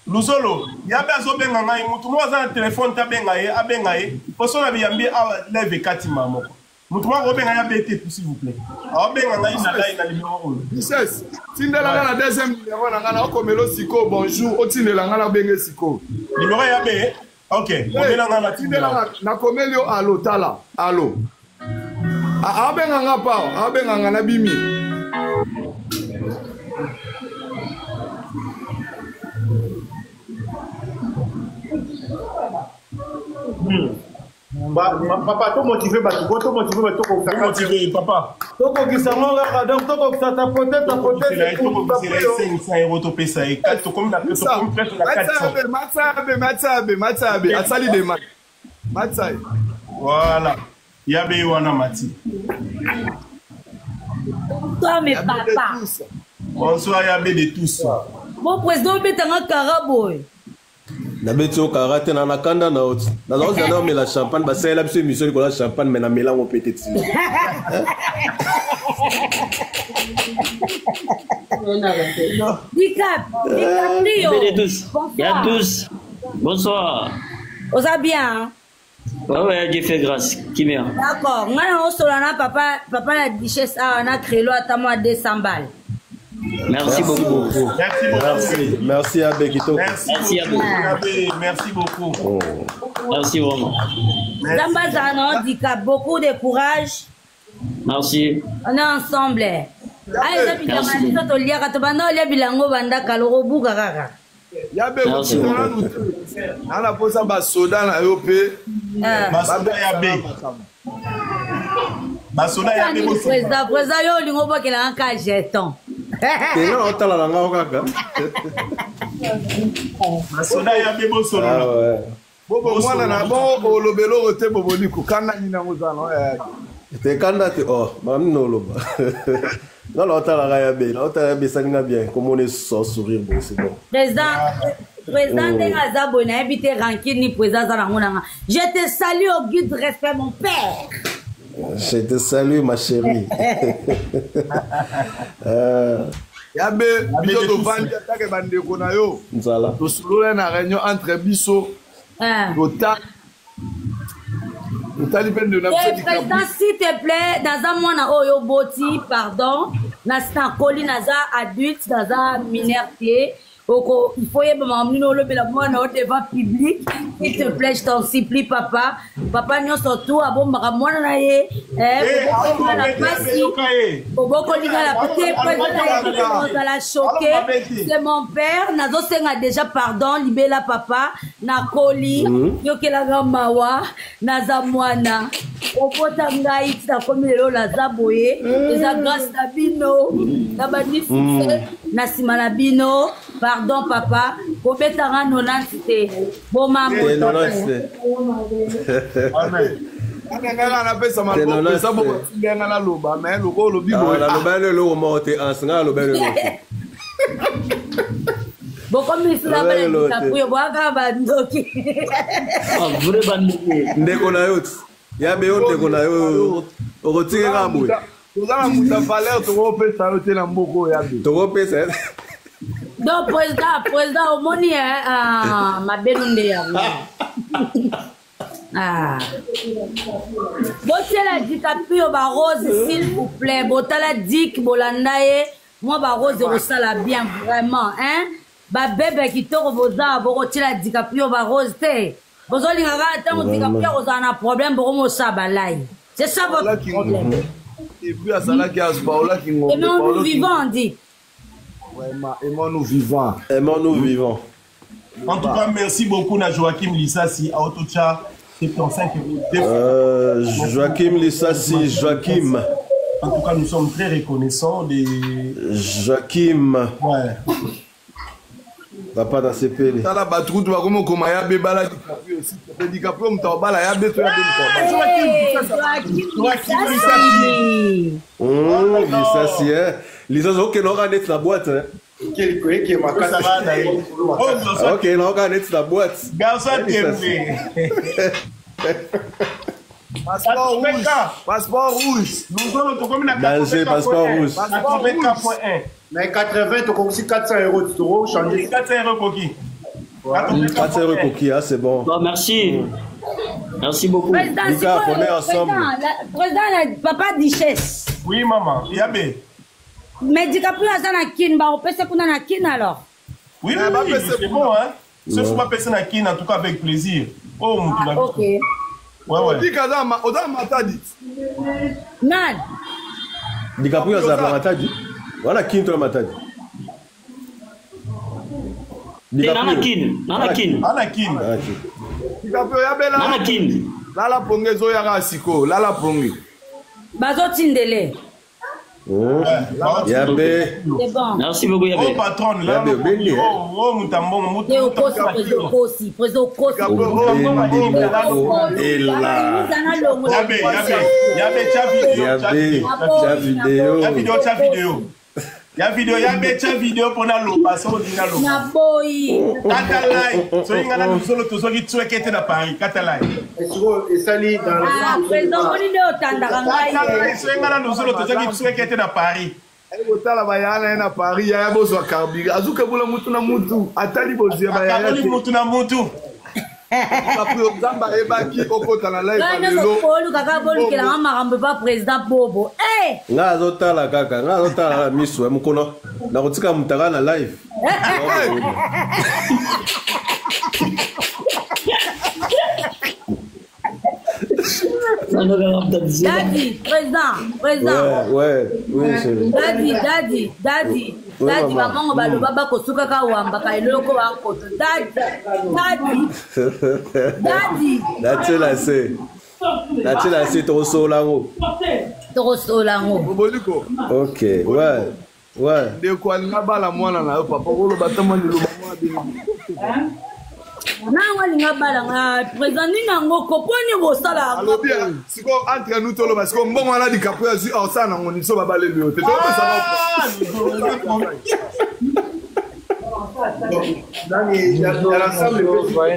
Luzolo, yabe azobenga ngai mutu mo aza na telefone tabenga ye abenga ye poso na biyambi live kati mamo mutu mo robenga yabe te s'il vous plaît abenga ngai na live na numéro 1 16 tindela na deuxième numéro na ngana okomelo siko bonjour otindela ngana benge siko numéro yabe OK obela ngana tindela na komelio allo tala allo abenga ngapa abenga ngana bimi Papa, tu motivé, papa. Toko qui s'en va, donc Toko qui s'en peut-être voilà. Yabe wana Mati. Toi, mes papa. Bonsoir, Yabe de tous. Mon président, il est un caraboy. Nabeti au karaté na nakanda na oti. Na zo zana me la champagne ba c'est la biso émission ko la champagne mais na mélange au peut-être. Dicap, il y a tous. Bonsoir. On va bien. Ouais, Dieu fait grâce. Qui vient? D'accord. Moi, on se papa la duchesse on a créé à moi 200 balles. Merci beaucoup. Merci Abbé Kito. Merci Abbé. Merci beaucoup. Merci vraiment. Zambazano dit qu'il y a beaucoup de courage. Merci. On est ensemble. Merci. Yabe ana posa ba soda na yo pe basoda yabe basoda yabe président yo lingo bokela nka jeton tena otala na ngao kaka basoda yabe bosolo bobo mwana na bo olobelo te bobo liko kana ni na ngozano te kanda te mami no loba non, là, on a bien. Là, on a bien. Comment on est sans sourire, bon, c'est bon. Président de Gazabo, n'a habité Rankin ni président Zarangonanga. Je te salue au guide de respect, mon père. Je te salue, ma chérie. Yabe, biso to vandi atake bandeko na yo. Nzala. To solo na réunion entre biso. Gota. Président, s'il te plaît, dans un mois, Oyo Boti, pardon, dans un colis, dans un adulte, dans un minorité, il faut y m'emmener devant public. S'il te plaît, je t'en supplie, papa. Papa, nous surtout, à bon, moi, la choqué. C'est mon père. Nazo senga déjà pardon, libela papa. Na koli, yoke la gamawa, naza mwana. Opota ngai ta komelo la zaboye. Eza grâce na bino. Na bani na simana bino. Pardon, papa. Kobetanga 90 te. Bon, maman. Amen. Donc, président, au moni, ma belle Boté la DiCaprio ba Rose, s'il vous plaît. Boté la Dick Bolandaye. Moi, ba Rose, ça la bien, vraiment, hein. Ba bébé qui te revosa, boté la DiCaprio ba Rose, te. Bozo l'ingara, tant que DiCaprio, on a un problème, bomo ça balai. C'est ça votre problème. Et puis, à ça là qui a ce baola qui m'ont. Et nous vivons, dit. Aimons-nous vivants. Aimons-nous vivants. En tout cas, merci beaucoup à Joachim Lissassi, à Otocha, 75 Joachim Lissassi, Joachim. En tout cas, nous sommes très reconnaissants de Joachim. Ouais. Papa dans ces pays. Ça la batrou, tu vas comme comment ya bébala DiCaprio aussi. DiCaprio m'tobala ya bé toi Lissassi, Lissassi, ok, non, on va mettre la boîte. Ok, non, on va mettre la boîte. Garçon, Passeport rouge. Passeport rouge. Nous sommes comme la danger, passeport rouge. 84.1. Mais 80, tu as aussi 400 €. Tu dois changer. 400 € coquille. 400 € coquille, c'est bon. Bon, merci. Merci beaucoup. Président, on est ensemble. Président, papa Duchesse. Oui, maman. Yabé. Mais DiCaprio a na kin, on peut se kuna na kin alors. Oui, c'est bon, hein. Ce faut pas passer na kin, en tout cas avec plaisir. Oh, mon petit. Ok. Ouais. Dikazama, oda matadi. Nan. DiCaprio a matadi. Voilà kin to matadi. Anakin. Nana King. Lala ponge zo yaka siko, lala ponge. Bazo tindele. Yabe. C'est bon. Merci beaucoup Yabe. Oh patron, là. Oh Mutambongo, Kosi, président Kosi. Et là. Il y a vidéo pour la loba, ça dit la loba. Na boy. Katalai, so ingana nous to so ki tué kete na Paris, Katalai. Et sali dans Ah, président Moline otandaka ngai. So ingana nous to so ki tué kete na Paris. Botala bayana na Paris ya bozo karbi. Azuka bula mutu na mutu, atali bozie bayana. Atali mutu na mutu. Après Zamba ebaki okota na live lelo. Bolu kaka bolu kila ngama makambo pa président Bobo. Eh! Nga azotala kaka, nga azotala miso ya mukono. Na kotika mutaka na live. Daddy, président. Ouais, Daddy, maman ba lo baba ko suka ka wamba ka eloko wa koto. Daddy. That's to solango. Boliko. Ok, ouais. De quoi na bala mwana na papa ko batama ni lo mwa bini. Na linga bala nga président ninga ngoko poni bo sala. Alobi siko entre nous tolo parce que mbongo ala di kapro azu awsa na ngoni so babale lui te.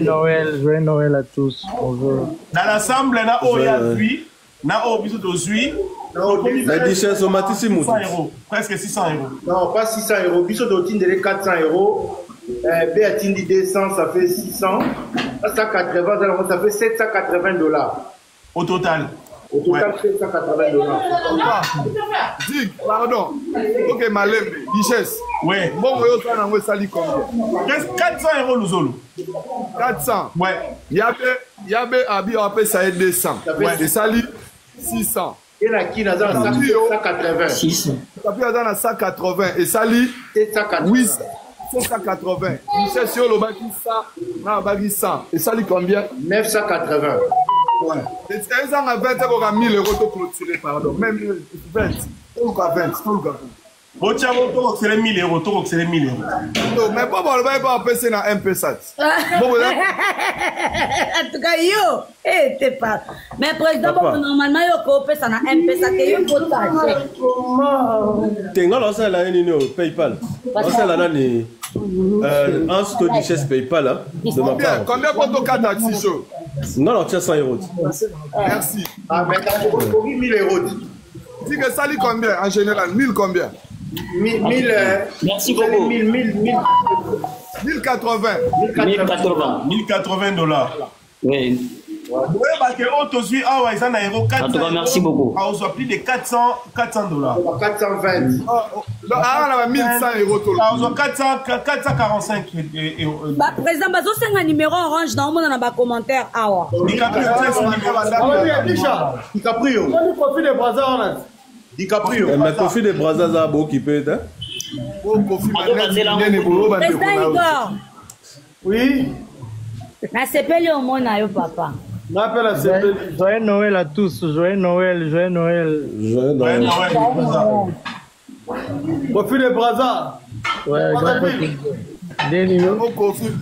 Joyeux Noël à tous. Bonjour. Dans l'ensemble, na oya lui, na obiso to zui. La richesse au matissimo. 600 €, presque 600 €. Non, pas 600 €. Biso d'Otindele 400 €. Béatindi 200, ça fait 600. 180, ça fait 780 $. Au total. Au total, 780 $. Dig, pardon. Ok, Malembe, richesse. Ouais. Bon, on a un sali combien? 400 € Luzolo. 400. Ouais. Yabe Abi on appelle ça 200. Ouais. Et sali 600. Et la qui n'a pas 180. 600. Ça fait dans 180 et sali 800. 780. Richesse sur le baki ça, na baki 100. Et sali combien? 980. Ouais. Et ça a 20 € à 1000 € de clôturer, pardon. Même 20. Tout le 20. Tout le Bon, tiens, on c'est les 1000 €, tout c'est les 1000 €. Non, mais pas bon, on va passer dans un peu ça. Bon, en tout cas, yo, t'es pas. Mais président, normalement, yo, qu'on passe dans un peu ça, que yo, faut tâcher. T'es nga lancer la nini PayPal. Lancer la nani. Un stock de richesse PayPal de ma part. Combien pour ton cas taxi show? Non, tiens 100 €. Merci. Ah, mais t'as pour 1000 €. Dis que ça lit combien en général? 1000 combien? 1000. Merci beaucoup. 1080. 1080 $. Oui. Oui, parce que auto suit ah ouais, ça n'a euro 400. En tout cas, merci beaucoup. Ah, on soit plus de 400 $. 420. Ah, on a 1100 € tout le ah, on soit 445 €. Bah, président, bazo senga numéro orange dans mon na ba commentaire awa. DiCaprio. On profite des brazers. DiCaprio. Mais Kofi de Brazza za bo qui peut hein. Président Igor. Oui. Na sepeli au mona yo papa. M'appelle à sepeli. Joyeux Noël à tous. Joyeux Noël. Joyeux Noël. Profite des brazers. Ouais,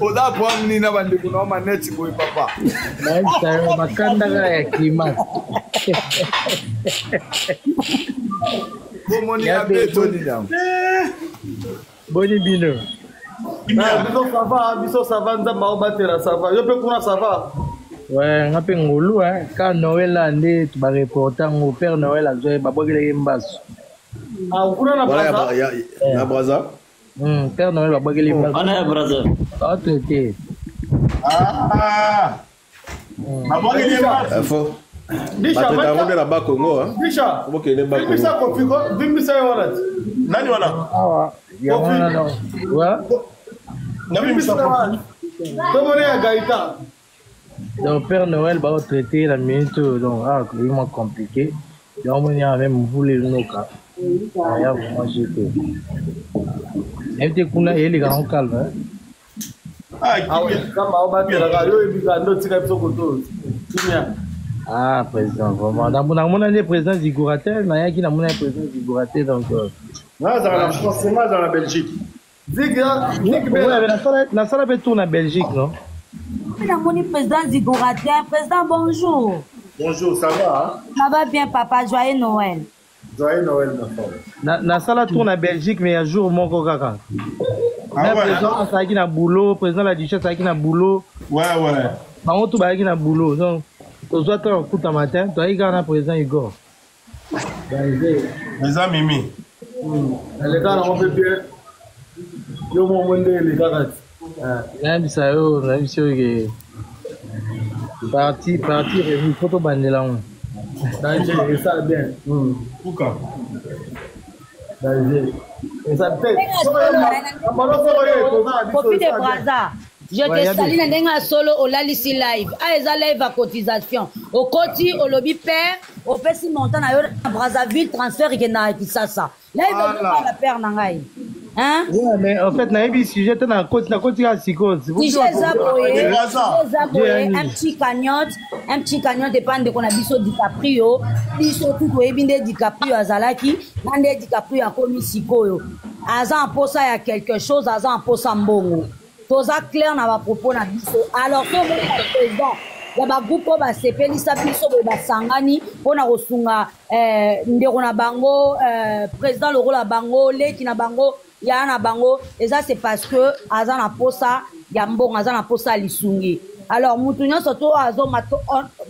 oda prendre nina bande kuna maneti boy papa. Maisha makanda ya kima. Bomoni abe toni dam. Boni bino. Biso ça va nzamba obatela ça va. Yo pe kuna ça va. Ouais, ngape ngulu quand Noël ande tu ba reporter au Père Noël azoe babokele mbaso. Ah, kuna na Brazza. Na Brazza. Père Noël va bagler les On a un brother. Ah, traité. Ah. Ma bonne est faut. Bisha, la ba Congo hein. Bisha. OK, ne ba Congo. Bisha confiko, bimbisa wala. Nani wala? Ah, ya wana no. Wa? Nani bimbisa wala. Tomone ya Gaïta. Donc Père Noël va traiter la minute donc vraiment compliqué. Donc on y a même voulu nos cas. Il y a vraiment jeté. Et tu connais les grands calmes. Ah, président, vraiment. Dans mon année, président Ziguratel, il y a qui dans mon année, président Ziguratel, donc. Non, forcément dans la Belgique. La salle peut tourner en Belgique, non? Mon président Ziguratel, président, bonjour. Bonjour, ça va? Hein? Ça va bien, papa, joyeux Noël. Joyeux Noël, ma femme. La salle tourne en Belgique, mais il y a un jour, mon coca. Le président, ça qui a boulot, président la duchesse, ça qui a boulot. Ouais. On tout qui a boulot. Donc, tu dois te coup de matin, tu as eu un président Igor. Les amis, Mimi. Les gars, on fait bien. Yo, mon monde, les gars. Même ça, même si parti, il faut te bander là. Danger, ça bien. Pourquoi? Danger. Et ça peut. Copie de Braza. Je te salue dans solo au Lalisi live. Ah, eza live à cotisation. Au Koti, au lobby père, au Pessi montant à Brazzaville, transfert et na Kisasa. Là, il va pas la père nangai. Hein? Ouais, mais en fait, na sujet na Koti à Sikos. Un petit cagnotte dépend de qu'on a biso DiCaprio. Biso tout au ebinde DiCaprio azalaki, nande DiCaprio a commis Sikoyo. Azan posa ya quelque chose, azan posa mbongo. Toza clair na ba propos na biso. Alors que le président ya ba groupe ba sepelisa biso ba sangani pona kosunga ndeko na bango président le rôle la bango leki na bango ya na bango et ça c'est parce que aza na posa ya mbongo aza na posa lisungi. Alors mutu nyonso to azo mato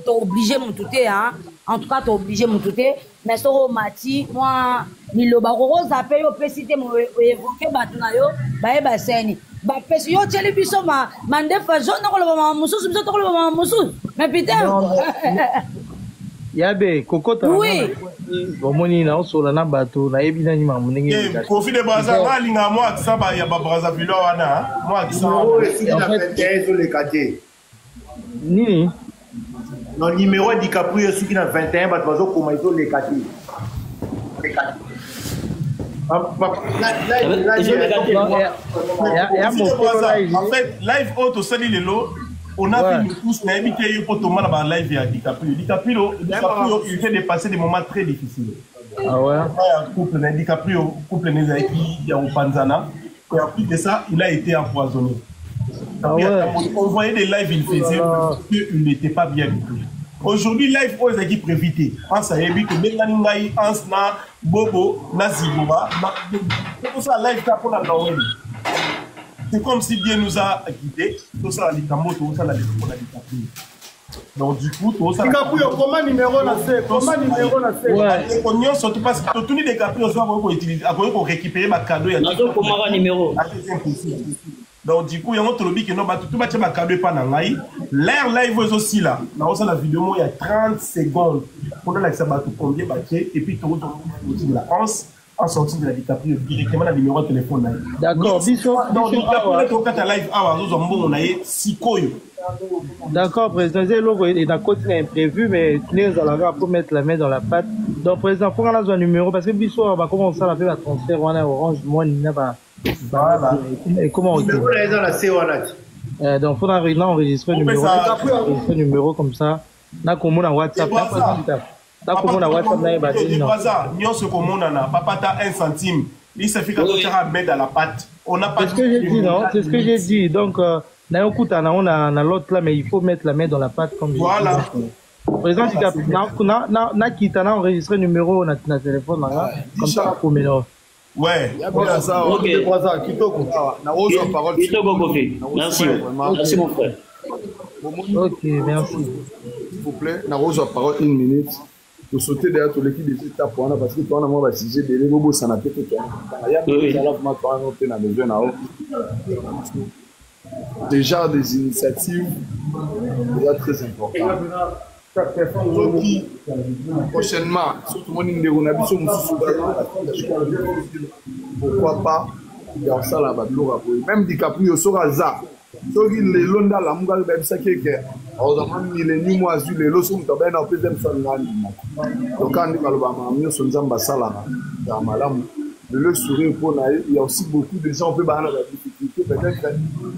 to obligé mututé hein. En tout cas to obligé mututé mais soro mati moi liloba ko zape yo pesite mo évoquer batuna yo ba e ba seni. Bah, parce que yo tcheli biso mandefa jaune ko lo mama mususu biso to ko lo mama mususu mais putain yabe kokota oui bomoni na osola na bato na yebi nani mamu ndenge Kofi de Braza balinga moi akisa ba ya ba Brazzaville wana moi akisa les quartiers nini non numéro DiCaprio suki na 21 bato bazo koma izo les quartiers En fait, live auto sali lelo, on a vu tous n'habité pour tomber dans la live à DiCaprio. DiCaprio, il fait dépasser des moments très difficiles. Ah ouais. Couple DiCaprio, couple Nezaki, il y a au Panzana. Et en plus de ça, il a été empoisonné. Ah ouais. On voyait des lives, il faisait parce qu'il n'était pas bien du tout. Aujourd'hui, live aux équipes prévitées. En ça, il y a que Benganingaï, Ansna, Bobo, Nazibouba. C'est pour ça, live pour la Noël. C'est comme si Dieu nous a guidés. Tout ça, les Cambo, tout ça, la DiCaprio. Donc, du coup, tout ça. DiCaprio, comment numéro la c'est? Comment numéro la c'est? Ouais. On y a surtout parce que tout le DiCaprio, on va utiliser, on récupérer ma cadeau. Il y a comment numéro? C'est impossible. Donc du coup, il y a un autre lobby qui n'a pas tout le monde cadeau pas dans l'air. L'air live aussi là. Dans la vidéo, il y a 30 secondes. On a accès à tout combien baquet et puis tout le monde de la France en sortie de la DiCaprio directement dans le numéro de téléphone. D'accord. Donc DiCaprio quand tu live à on a Sikoyo. D'accord, président. C'est logo et d'un côté imprévu, mais nous allons pour mettre la main dans la pâte. Donc président, faut qu'on a un numéro parce que Bissot va commencer à faire la transfert on a Orange, moi il n'a pas. Voilà. Et comment on dit? Donc, il faut enregistrer le numéro comme ça. Là, comme on a WhatsApp. Là, comme on a WhatsApp, là, papa, t'as 1 centime. Il suffit que tu as mettre dans la pâte. On n'a pas. C'est ce que j'ai dit, non? C'est ce que j'ai dit. Donc, on a l'autre là, mais il faut mettre la main dans la pâte comme voilà. Président, on a enregistré le numéro dans le téléphone. Comme ça, pour mélanger. Ouais. Ok. Merci. Merci mon frère. Ok, merci. S'il vous plaît, na rose la parole 1 minute. Pour sauter derrière tout l'équipe des étapes parce que toi, on a sujet de l'ego, ça n'a pas été déjà des initiatives déjà très importantes. Donc, prochainement, surtout pourquoi pas dans ça là même DiCaprio sera ça. Donc il est londa la munga ben ça qui est il est ni moi les leçons de ben en deuxième salle donc quand il va le mieux son zamba sala dans malam de le sourire pour il y a aussi beaucoup de gens peut dans la difficulté peut-être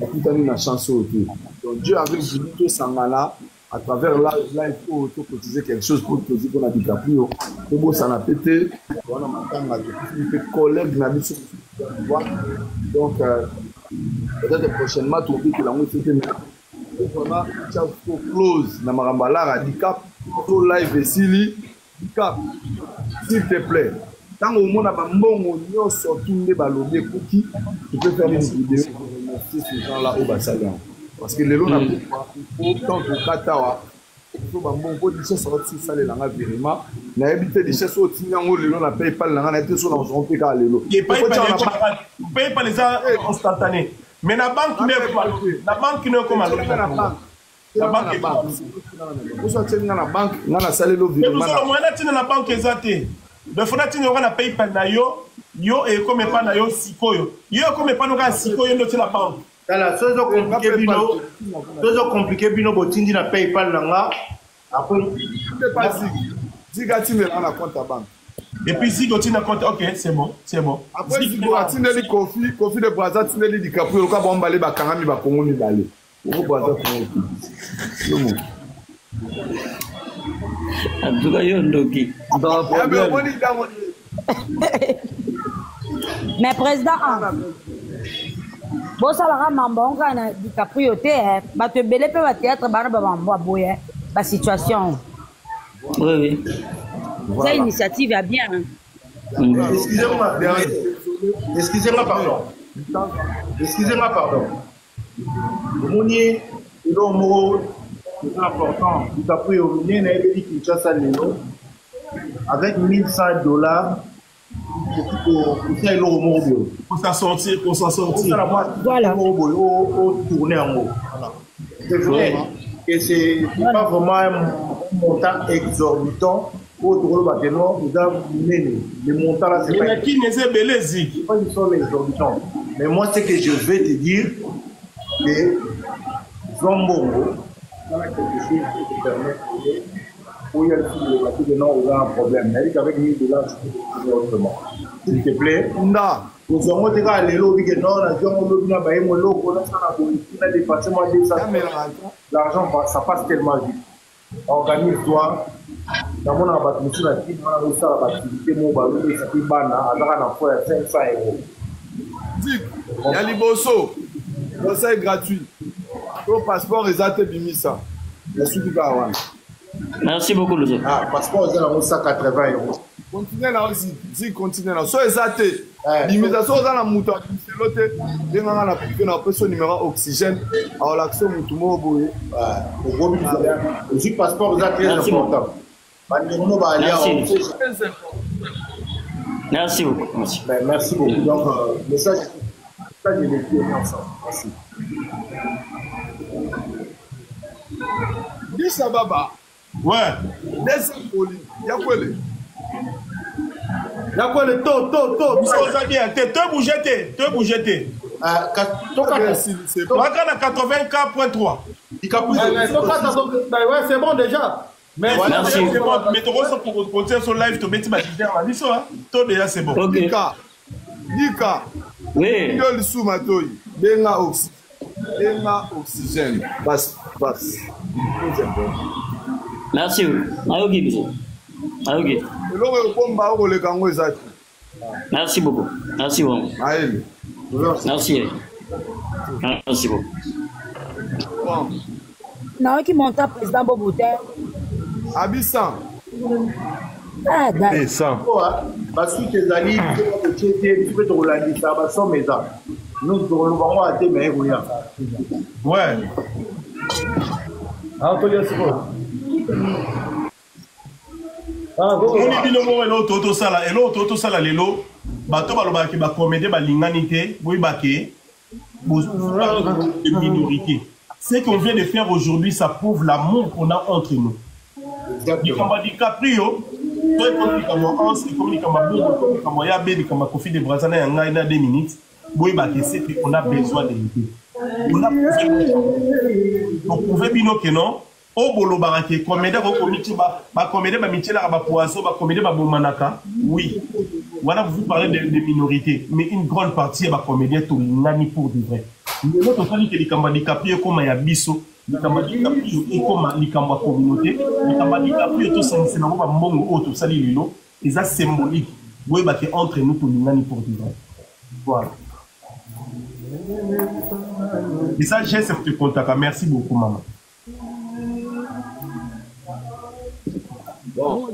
bakutani na chance oyo te. Donc Dieu avait voulu que Sangala à travers là il faut cotiser quelque chose pour te dire qu'on a DiCaprio et bon ça n'a pété on a matanga de collègue na biso donc peut-être prochainement tu dis que la moitié on a close na marambala handicap to live esili DiCap s'il te plaît tant au monde a bambongo nyonso tunde balobi kuki tu peux faire une vidéo pour remercier ces gens là au Bassagan. Parce que les lots n'a pas autant de Katawa. Il faut que les choses soient ça les langues virement. Na habité des choses au Tinyango les lots n'a paye pas la langue sur dans son pays les lots. Il paye pas les arts instantanés. Mais la banque n'est comme à l'autre. La banque est pas. Vous sortez dans la banque, dans la salle l'eau virement. Mais vous avez dans la banque exacte. Le fondateur n'aura pas paye pas na yo et comme pas na yo sikoyo. Yo comme pas no ka sikoyo no la banque. La chose compliquée, bino botindi na PayPal nanga. Après, Ziga tine na compte à banque. Et puis si tu na compte, ok, c'est bon. Après si tu tine li Kofi de Brazza tine li DiCaprio ka bombalé ba kangami ba Congo mi balé. Ko Brazza Congo. En tout cas, yo ndoki. Mais président bon ça la mambo on a DiCaprio te bato belé pe ba théâtre bana ba mambo aboye ba situation. Oui. C'est une initiative à bien. Excusez-moi pardon. Mounier il a un mot important. DiCaprio vient na ebeli Kinshasa lelo avec $1100. Pour s'en sortir. Voilà. C'est vrai que c'est pas vraiment un montant exorbitant. Le montant là, c'est pas une somme exorbitante. Mais moi, ce que je vais te dire, que Zombongo, dans quelque chose qui te permet de où il y a un problème. Mais avec $1000, c'est autrement. S'il te plaît, nous avons des gars, les lobbies, l'argent, ça passe tellement vite. Organise-toi. Dans mon abattement, la activité, mon ballon, et ça fait bana, à la fois 500 €. Dick, Yaliboso, conseil gratuit. Au passeport, ils ont Bimisa. Je suis du Gawan. Merci beaucoup, Lozo. Passeport, ils ont 180 €. Continuez là aussi, dis continuez là. Soit exact, limitation dans la mouton, c'est l'autre, les gens la plus na personne numéro oxygène, alors l'action mouton boye. Le passeport est très important. Merci beaucoup. Merci beaucoup. Donc, message, ça je l'ai fait ensemble. Merci. Bisa Baba. Ouais. Deuxième poli. Y'a quoi les? Y'a quoi le taux? Te bouger. Toi, 80K.3. Ouais, c'est bon déjà. Mais c'est bon. Mais tu vois pour continuer sur live, tu mets ma vidéo à l'issue. Toi déjà, c'est bon. Nika. Oui. Yo le sous matoi. Benga oxygène. Passe. Merci. Ayogi biso. Ayogi. Merci beaucoup. Merci beaucoup. Merci. Merci beaucoup. Non, qui monte à président Boboté. Abissan. Ah, d'accord. Ça. Parce que tes amis, tu peux te relayer, ça va sans mes âmes. Nous devons à tes mains. Ouais. Ah, on peut dire on est bilomo et l'autre sala lelo bato balobaki ba comédie ba linganité oui baké de minorité. Ce qu'on vient de faire aujourd'hui, ça prouve l'amour qu'on a entre nous. Comme DiCaprio, toi comme Hans, comme Bobo, comme Yabe, comme Kofi de Brazza na yanga ina 2 minutes. Oui baké c'est qu'on a besoin de l'unité. On a prouvé bino que non. au bolo barake comédien ko comité ba comédien ba mitié la ba poisson ba comédien ba bomanaka oui voilà vous parlez de minorités mais une grande partie ba comédien tout nani pour de vrai mais notre tali que likamba dikapio comme ya biso likamba dikapio et comme likamba communauté likamba dikapio tout ça c'est na ba mbongo auto sali lilo et ça symbolique oui ba que entre nous tout nani pour de vrai voilà et ça j'ai ce petit contact merci beaucoup maman. Bon.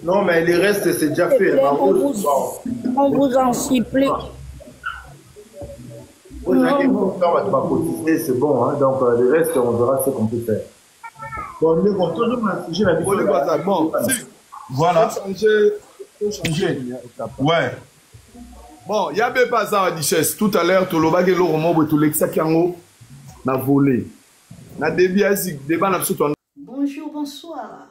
Non, mais les restes, c'est déjà fait. On vous en supplie. C'est bon, hein? Donc les restes, on verra ce qu'on peut faire. Bon, voilà. Ouais. Bon, il y a bien pas ça à Richesse. Tout à l'heure, tout le bague le roman, tout l'exakiango n'a volé. Bonjour, bonsoir.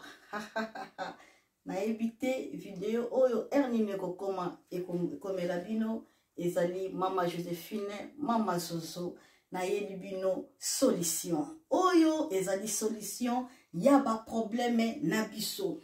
Na évité vidéo oyo erni meko koma ekomela bino ezali mama Joséphine mama Zozo na yeli bino solution oyo ezali solution ya ba problème na biso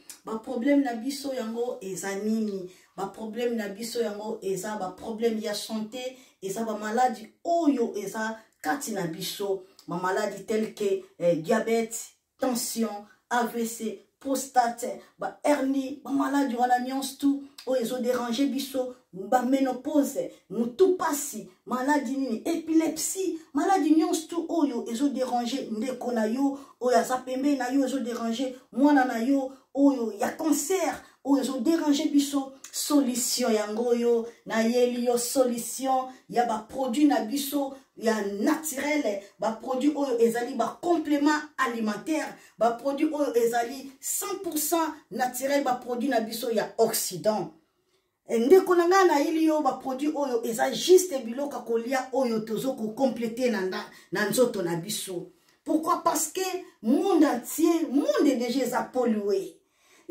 yango ezanini ba problème na biso yango eza ba problème ya santé eza ba maladie oyo eza kati na biso ma maladie telle que diabète, tension, AVC, prostate, ba hernie, ba maladie wana nyons tout, o ezo déranger biso, ba ménopause, mutu pasi, maladie nini, épilepsie, maladie nyons tout oyo ezo déranger ndeko na yo, o ya zapembe na yo ezo déranger mwana na yo, oyo ya cancer, o ezo déranger biso. Solution yango yo na yeli yo solution ya ba produit na biso ya naturel ba produit oyo ezali ba complément alimentaire ba produit oyo ezali 100% naturel ba produit na biso ya Occident ndeko nanga na yeli yo ba produit oyo eza juste biloka kolia oyo tozo ko compléter na nzoto na biso. Pourquoi? Parce que monde entier monde déjà pollué.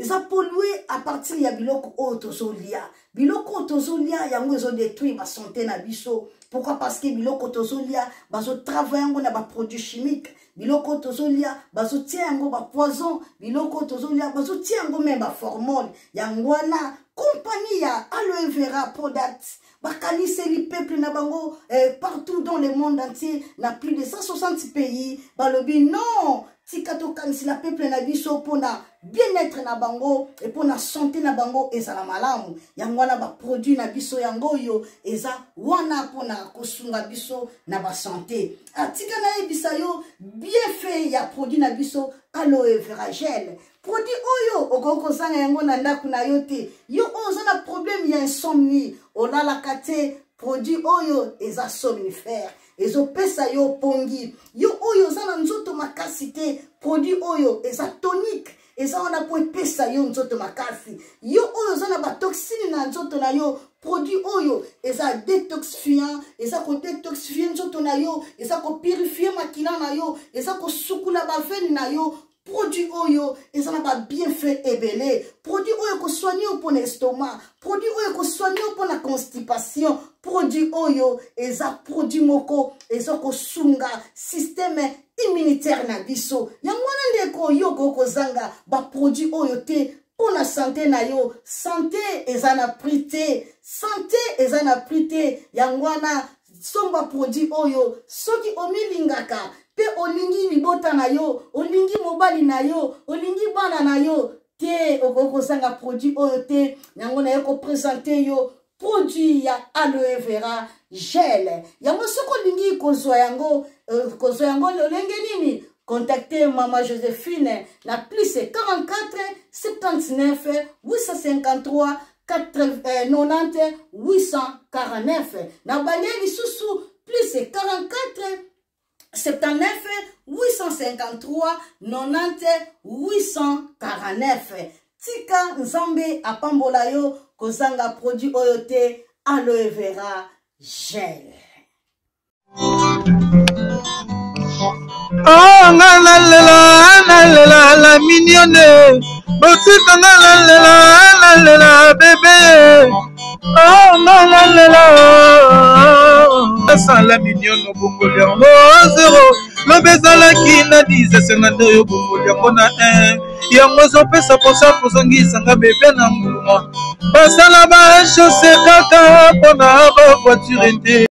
Ils ont pollué à partir de biloko otozolia. Biloko otozolia yango ils ont détruit ma santé na biso. Pourquoi? Parce que biloko otozolia bazo travailler yango na ba produits chimiques. Biloko otozolia bazo tia yango ba poison. Biloko otozolia bazo tia yango même ba hormone. Yango na compagnie ya aloe vera product. Bakalise li peuple na bango partout dans le monde entier na plus de 160 pays. Balobi non. Tikato kansi la peuple na biso pona bien-être na bango et pona santé na bango eza la malamu yango wana ba produit na biso yango yo eza wana pona kosunga biso na ba santé atika na ebisa yo bien fait ya produit na biso aloe vera gel produit oyo okoko sanga yango na ndaku na yo te yo ozo na problème ya insomnie olala kate produit oyo eza somnifère ezo pesa yo pongi yo oyo za na nzoto makasi te produit oyo eza tonique eza wana po pesa yo nzoto makasi yo oyo za na ba toxine na nzoto na yo produit oyo eza détoxifiant eza ko détoxifier nzoto na yo eza ko purifier makila na yo eza ko sukula ba veine na yo produit oyo eza na ba bienfait ebele produit oyo ko soigner pour l'estomac produit oyo ko soigner pour la constipation produit oyo eza produit moko eza ko sunga système immunitaire na biso yango wana ndeko yo ko zanga ba produit oyo te pour la santé na yo santé eza na prix te santé eza na prix te yango wana somba produit oyo soki omilingaka pe olingi libota na yo olingi mobali na yo olingi bana na yo te okoko sanga produit oyo te yango na yo ko présenter yo produit ya aloe vera gel yango soko lingi kozwa yango lolenge nini contactez Maman Joséphine na plus 44 79 853 90 849 na bangeli susu plus 44 79 853 90 849 tika nzambe apambola yo kozanga produit oyo te aloe vera gel. Oh nalela la mignonne botika nalela bébé oh nalela asala miniono bongoli yango 0 lobe ezalaki na 10 esenganda oyo bongoli yango na 1 yango ozopesa posa kozongisanga bebe na mbuma basala bashose kaka mpona bavoiture te